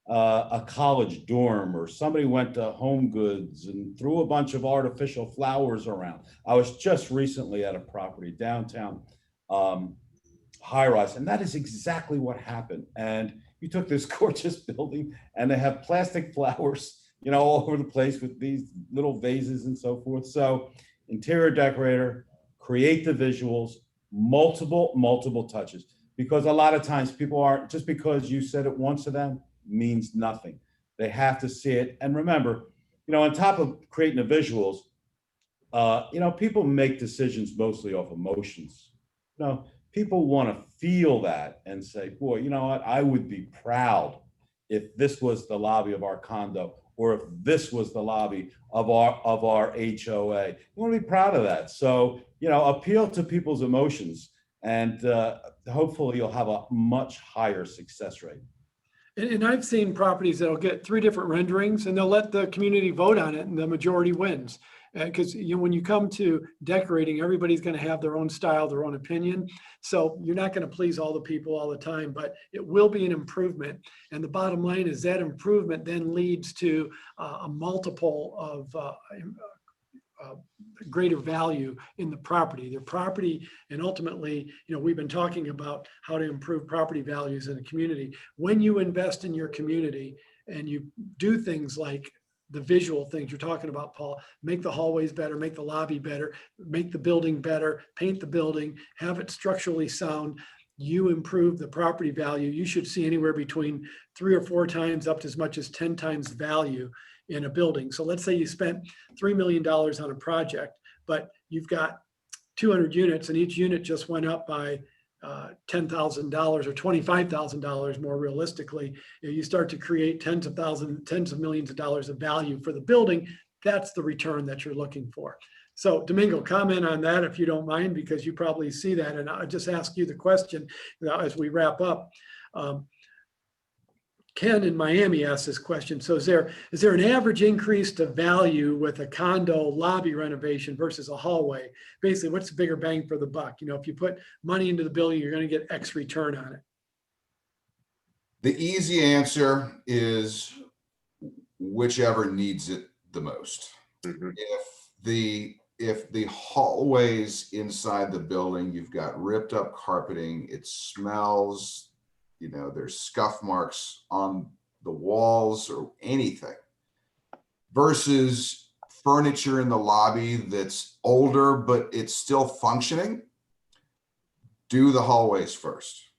a college dorm, or somebody went to Home Goods and threw a bunch of artificial flowers around. I was just recently at a property downtown, high rise, and that is exactly what happened. And you took this gorgeous building and they have plastic flowers, all over the place with these little vases and so forth. So interior decorator, create the visuals, multiple touches, because a lot of times people aren't, just because you said it once to them means nothing. They have to see it. And remember, on top of creating the visuals, people make decisions mostly off emotions. People want to feel that and say, boy, you know what? I would be proud if this was the lobby of our condo, or if this was the lobby of our HOA. You want to be proud of that. So, appeal to people's emotions, and hopefully you'll have a much higher success rate. And I've seen properties that'll get 3 different renderings and they'll let the community vote on it and the majority wins. Because when you come to decorating, everybody's going to have their own style, their own opinion. So you're not going to please all the people all the time, but it will be an improvement. And the bottom line is that improvement then leads to a multiple of greater value in the property. Their property, and ultimately, we've been talking about how to improve property values in a community. When you invest in your community and you do things like the visual things you're talking about, Paul, make the hallways better, make the lobby better, make the building better, paint the building, have it structurally sound, you improve the property value. You should see anywhere between 3 or 4 times up to as much as 10 times value in a building. So let's say you spent $3 million on a project, but you've got 200 units and each unit just went up by $10,000 or $25,000 more realistically. You start to create tens of millions of dollars of value for the building. That's the return that you're looking for. So Domingo, comment on that if you don't mind, because you probably see that. And I'll just ask you the question as we wrap up. Ken in Miami asked this question. So is there an average increase to value with a condo lobby renovation versus a hallway? Basically, what's the bigger bang for the buck? If you put money into the building, you're going to get X return on it. The easy answer is whichever needs it the most. Mhm. If the hallways inside the building, you've got ripped up carpeting, it smells, there's scuff marks on the walls or anything, versus furniture in the lobby that's older, but it's still functioning, do the hallways first.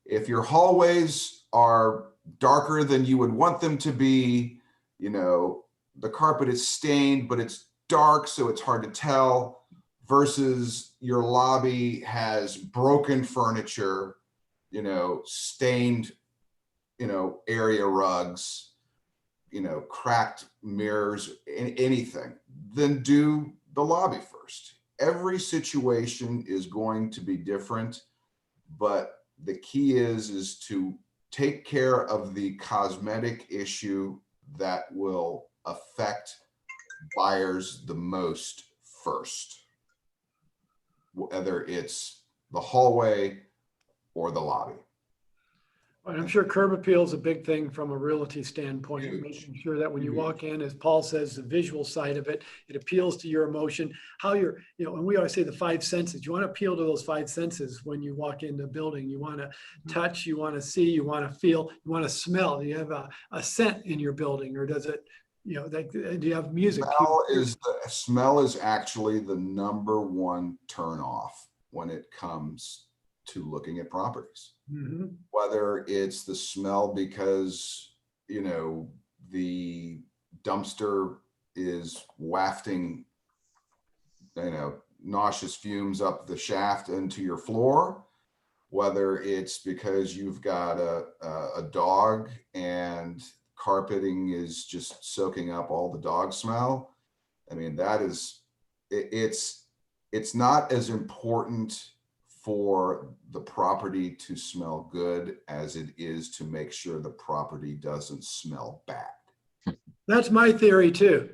If your hallways are darker than you would want them to be, the carpet is stained, but it's dark, so it's hard to tell, versus your lobby has broken furniture, stained, area rugs, cracked mirrors, anything, then do the lobby first. Every situation is going to be different, but the key is to take care of the cosmetic issue that will affect buyers the most first, whether it's the hallway or the lobby. And I'm sure curb appeal is a big thing from a realty standpoint, Huge. making sure that when you Huge. walk in, as Paul says, the visual side of it, it appeals to your emotion, how you're, and we always say the five senses. You want to appeal to those five senses when you walk into a building. You want to touch, you want to see, you want to feel, you want to smell. Do you have a scent in your building, or does it, do you have music? Smell is actually the number one turnoff when it comes to looking at properties. Mhm. Whether it's the smell because, the dumpster is wafting, nauseous fumes up the shaft into your floor, whether it's because you've got a dog and carpeting is just soaking up all the dog smell. I mean, it's not as important for the property to smell good as it is to make sure the property doesn't smell bad. That's my theory too.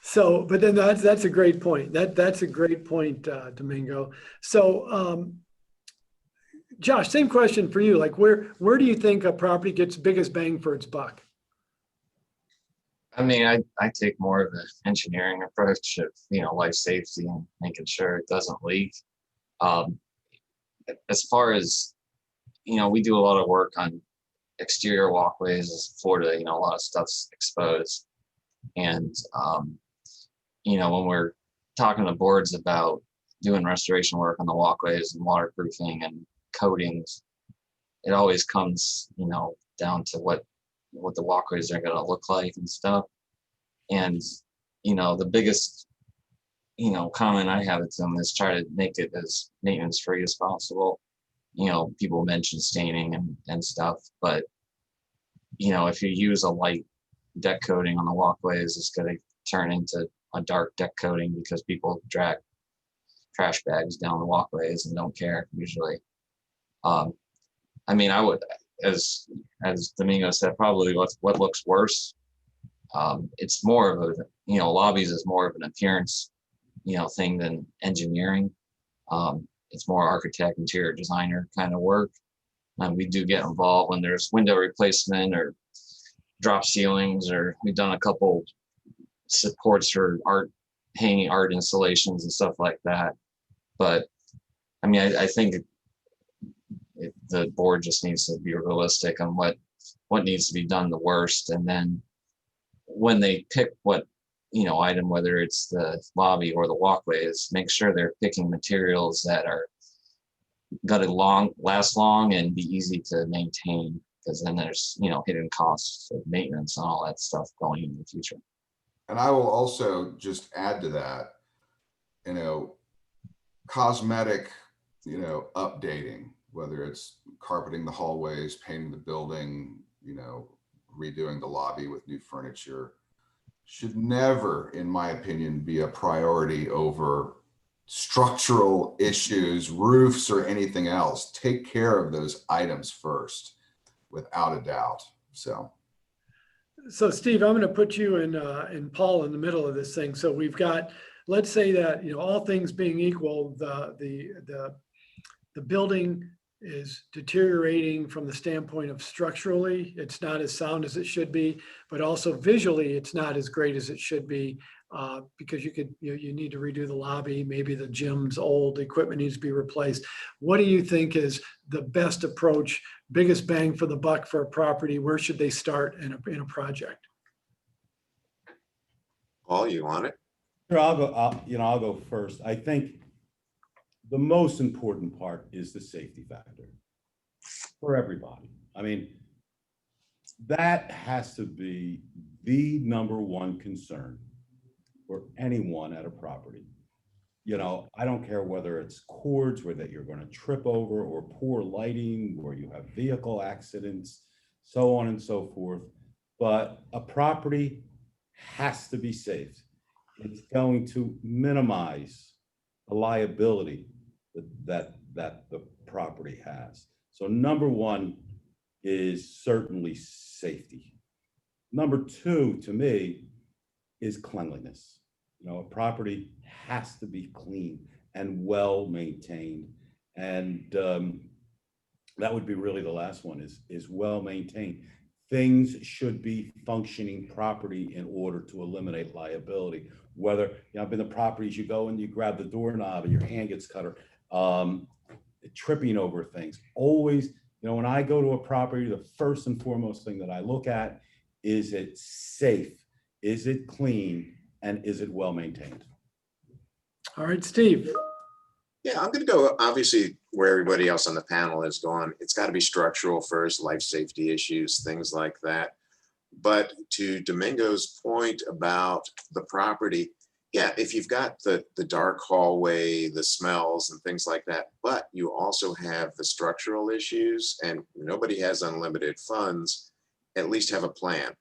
So, but then that's a great point. That's a great point, Domingo. So, Josh, same question for you. Like, where do you think a property gets biggest bang for its buck? I mean, I take more of an engineering approach of, life safety and making sure it doesn't leak. As far as, we do a lot of work on exterior walkways as Florida, a lot of stuff's exposed. And, when we're talking to boards about doing restoration work on the walkways and waterproofing and coatings, it always comes, down to what the walkways are going to look like and stuff. And, the biggest, comment I have with them is try to make it as maintenance free as possible. People mention staining and stuff, but, if you use a light deck coating on the walkways, it's going to turn into a dark deck coating because people drag trash bags down the walkways and don't care usually. I mean, I would, as Domingo said, probably what looks worse. It's more of a, lobbies is more of an appearance, thing than engineering. It's more architect, interior designer kind of work. We do get involved when there's window replacement or drop ceilings, or we've done a couple supports for hanging art installations and stuff like that. But I mean, I think the board just needs to be realistic on what needs to be done the worst, and then when they pick what item, whether it's the lobby or the walkways, make sure they're picking materials that are gonna last long and be easy to maintain, because then there's hidden costs of maintenance and all that stuff going in the future. And I will also just add to that, cosmetic, updating, whether it's carpeting the hallways, painting the building, redoing the lobby with new furniture, should never, in my opinion, be a priority over structural issues, roofs, or anything else. Take care of those items first, without a doubt. So Steve, I'm going to put you and Paul in the middle of this thing. So we've got, let's say that, all things being equal, the building is deteriorating from the standpoint of structurally, it's not as sound as it should be, but also visually, it's not as great as it should be, because you need to redo the lobby, maybe the gym's old, equipment needs to be replaced. What do you think is the best approach, biggest bang for the buck for a property? Where should they start in a project? Paul, you want it? Sure, I'll go first. I think the most important part is the safety factor for everybody. I mean, that has to be the number one concern for anyone at a property. I don't care whether it's cords where that you're going to trip over, or poor lighting, or you have vehicle accidents, so on and so forth. But a property has to be safe. It's going to minimize the liability that the property has. So number one is certainly safety. Number two, to me, is cleanliness. A property has to be clean and well maintained. And that would be really the last one, is well maintained. Things should be functioning property in order to eliminate liability. Whether, you know, I've been to properties, you go and you grab the doorknob and your hand gets cut, or tripping over things. Always, you know, when I go to a property, the first and foremost thing that I look at, is it safe? Is it clean? And is it well maintained? All right, Steve. Yeah, I'm going to go obviously where everybody else on the panel has gone. It's got to be structural first, life safety issues, things like that. But to Domingo's point about the property, yeah, if you've got the dark hallway, the smells and things like that, but you also have the structural issues and nobody has unlimited funds, at least have a plan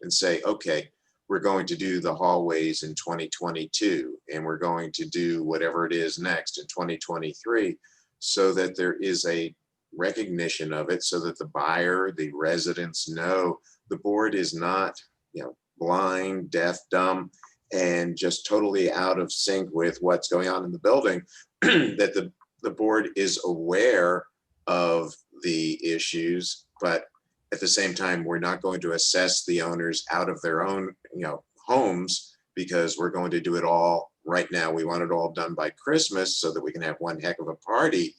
and say, okay, we're going to do the hallways in 2022, and we're going to do whatever it is next in 2023, so that there is a recognition of it, so that the buyer, the residents know the board is not, you know, blind, deaf, dumb, and just totally out of sync with what's going on in the building, that the board is aware of the issues, but at the same time, we're not going to assess the owners out of their own, you know, homes, because we're going to do it all right now. We want it all done by Christmas so that we can have one heck of a party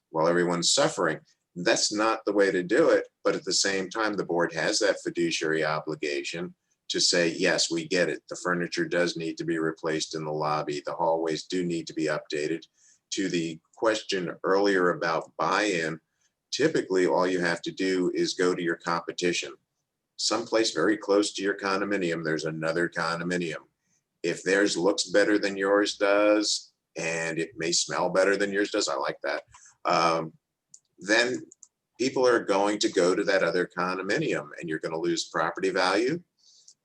while everyone's suffering. That's not the way to do it. But at the same time, the board has that fiduciary obligation to say, yes, we get it. The furniture does need to be replaced in the lobby. The hallways do need to be updated. To the question earlier about buy-in, typically all you have to do is go to your competition. Someplace very close to your condominium, there's another condominium. If theirs looks better than yours does, and it may smell better than yours does, I like that, then people are going to go to that other condominium, and you're going to lose property value,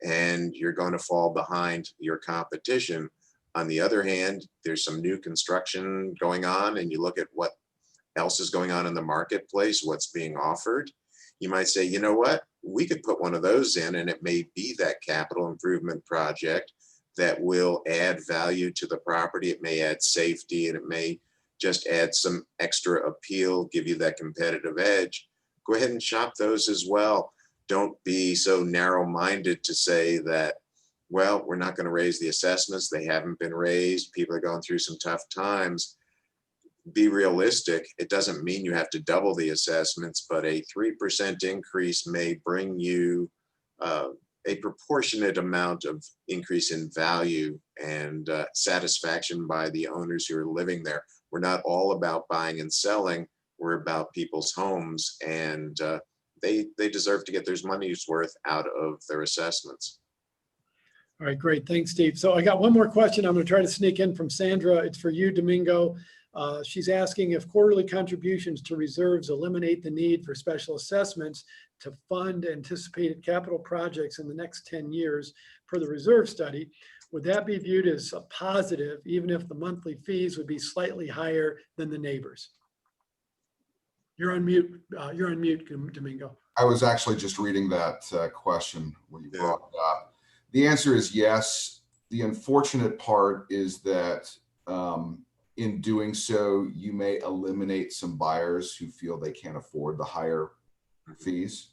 and you're going to fall behind your competition. On the other hand, there's some new construction going on, and you look at what else is going on in the marketplace, what's being offered. You might say, you know what, we could put one of those in, and it may be that capital improvement project that will add value to the property. It may add safety, and it may just add some extra appeal, give you that competitive edge. Go ahead and shop those as well. Don't be so narrow-minded to say that, well, we're not going to raise the assessments. They haven't been raised. People are going through some tough times. Be realistic. It doesn't mean you have to double the assessments, but a 3% increase may bring you a proportionate amount of increase in value and satisfaction by the owners who are living there. We're not all about buying and selling. We're about people's homes, and they deserve to get their money's worth out of their assessments. All right, great. Thanks, Steve. So I got one more question I'm going to try to sneak in from Sandra. It's for you, Domingo. She's asking if quarterly contributions to reserves eliminate the need for special assessments to fund anticipated capital projects in the next 10 years per the reserve study. Would that be viewed as a positive, even if the monthly fees would be slightly higher than the neighbors? You're on mute. You're on mute, Domingo. I was actually just reading that question when you brought it up. The answer is yes. The unfortunate part is that in doing so, you may eliminate some buyers who feel they can't afford the higher fees.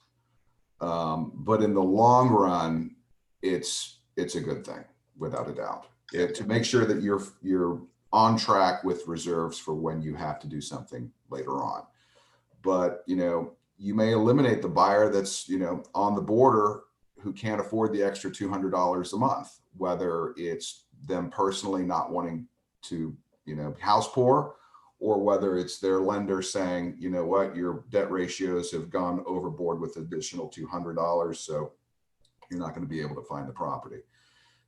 But in the long run, it's a good thing, without a doubt. To make sure that you're on track with reserves for when you have to do something later on. But you may eliminate the buyer that's on the border who can't afford the extra $200 a month, whether it's them personally not wanting to house poor, or whether it's their lender saying, you know what, your debt ratios have gone overboard with additional $200, so you're not going to be able to find the property.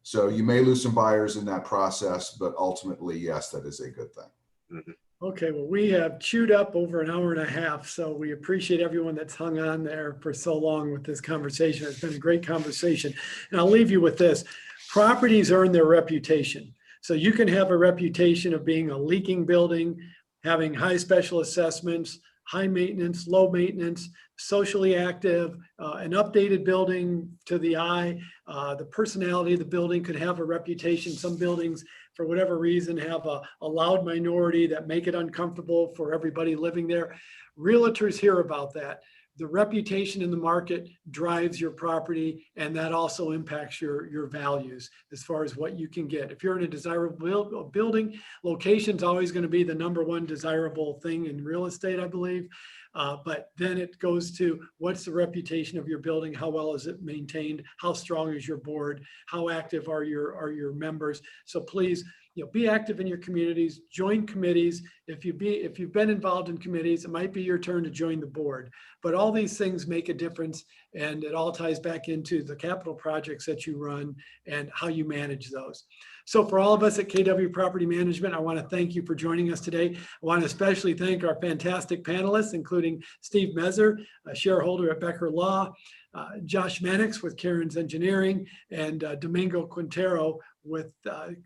So you may lose some buyers in that process, but ultimately, yes, that is a good thing. Mm-hmm. Okay, well, we have chewed up over an hour and a half, so we appreciate everyone that's hung on there for so long with this conversation. It's been a great conversation. And I'll leave you with this. Properties earn their reputation. So you can have a reputation of being a leaking building, having high special assessments, high maintenance, low maintenance, socially active, an updated building to the eye. The personality of the building could have a reputation. Some buildings for whatever reason, have a loud minority that make it uncomfortable for everybody living there. Realtors hear about that. The reputation in the market drives your property, and that also impacts your values as far as what you can get. If you're in a desirable building, location's always going to be the number one desirable thing in real estate, I believe. But then it goes to what's the reputation of your building? How well is it maintained? How strong is your board? How active are your members? So please, be active in your communities, join committees. If you've been involved in committees, it might be your turn to join the board. But all these things make a difference, and it all ties back into the capital projects that you run and how you manage those. So for all of us at KW Property Management, I want to thank you for joining us today. I want to especially thank our fantastic panelists, including Steve Mezer, a shareholder at Becker Law, Josh Mannix with Karen's Engineering, and Domingo Quintero with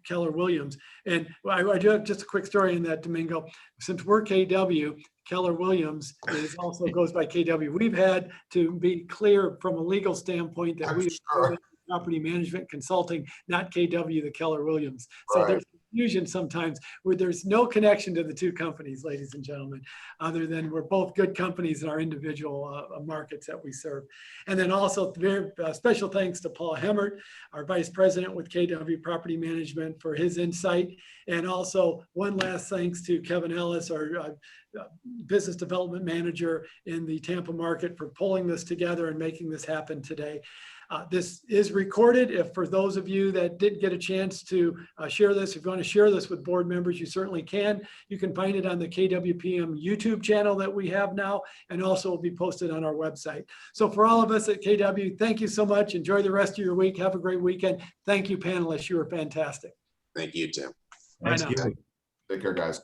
Keller Williams. And I do have just a quick story in that, Domingo. Since we're KW, Keller Williams also goes by KW. We've had to be clear from a legal standpoint that we Sure. property management consulting, not KW, the Keller Williams. So Right. there's confusion sometimes where there's no connection to the two companies, ladies and gentlemen, other than we're both good companies in our individual markets that we serve. And then also very special thanks to Paul Hemmert, our Vice President with KW Property Management, for his insight. And also one last thanks to Kevin Ellis, our Business Development Manager in the Tampa market, for pulling this together and making this happen today. This is recorded. If for those of you that didn't get a chance to share this, if you want to share this with board members, you certainly can. You can find it on the KWPM YouTube channel that we have now, and also will be posted on our website. So for all of us at KW, thank you so much. Enjoy the rest of your week. Have a great weekend. Thank you, panelists. You were fantastic. Thank you, Tim. Bye Thanks, now. you. Take care, guys.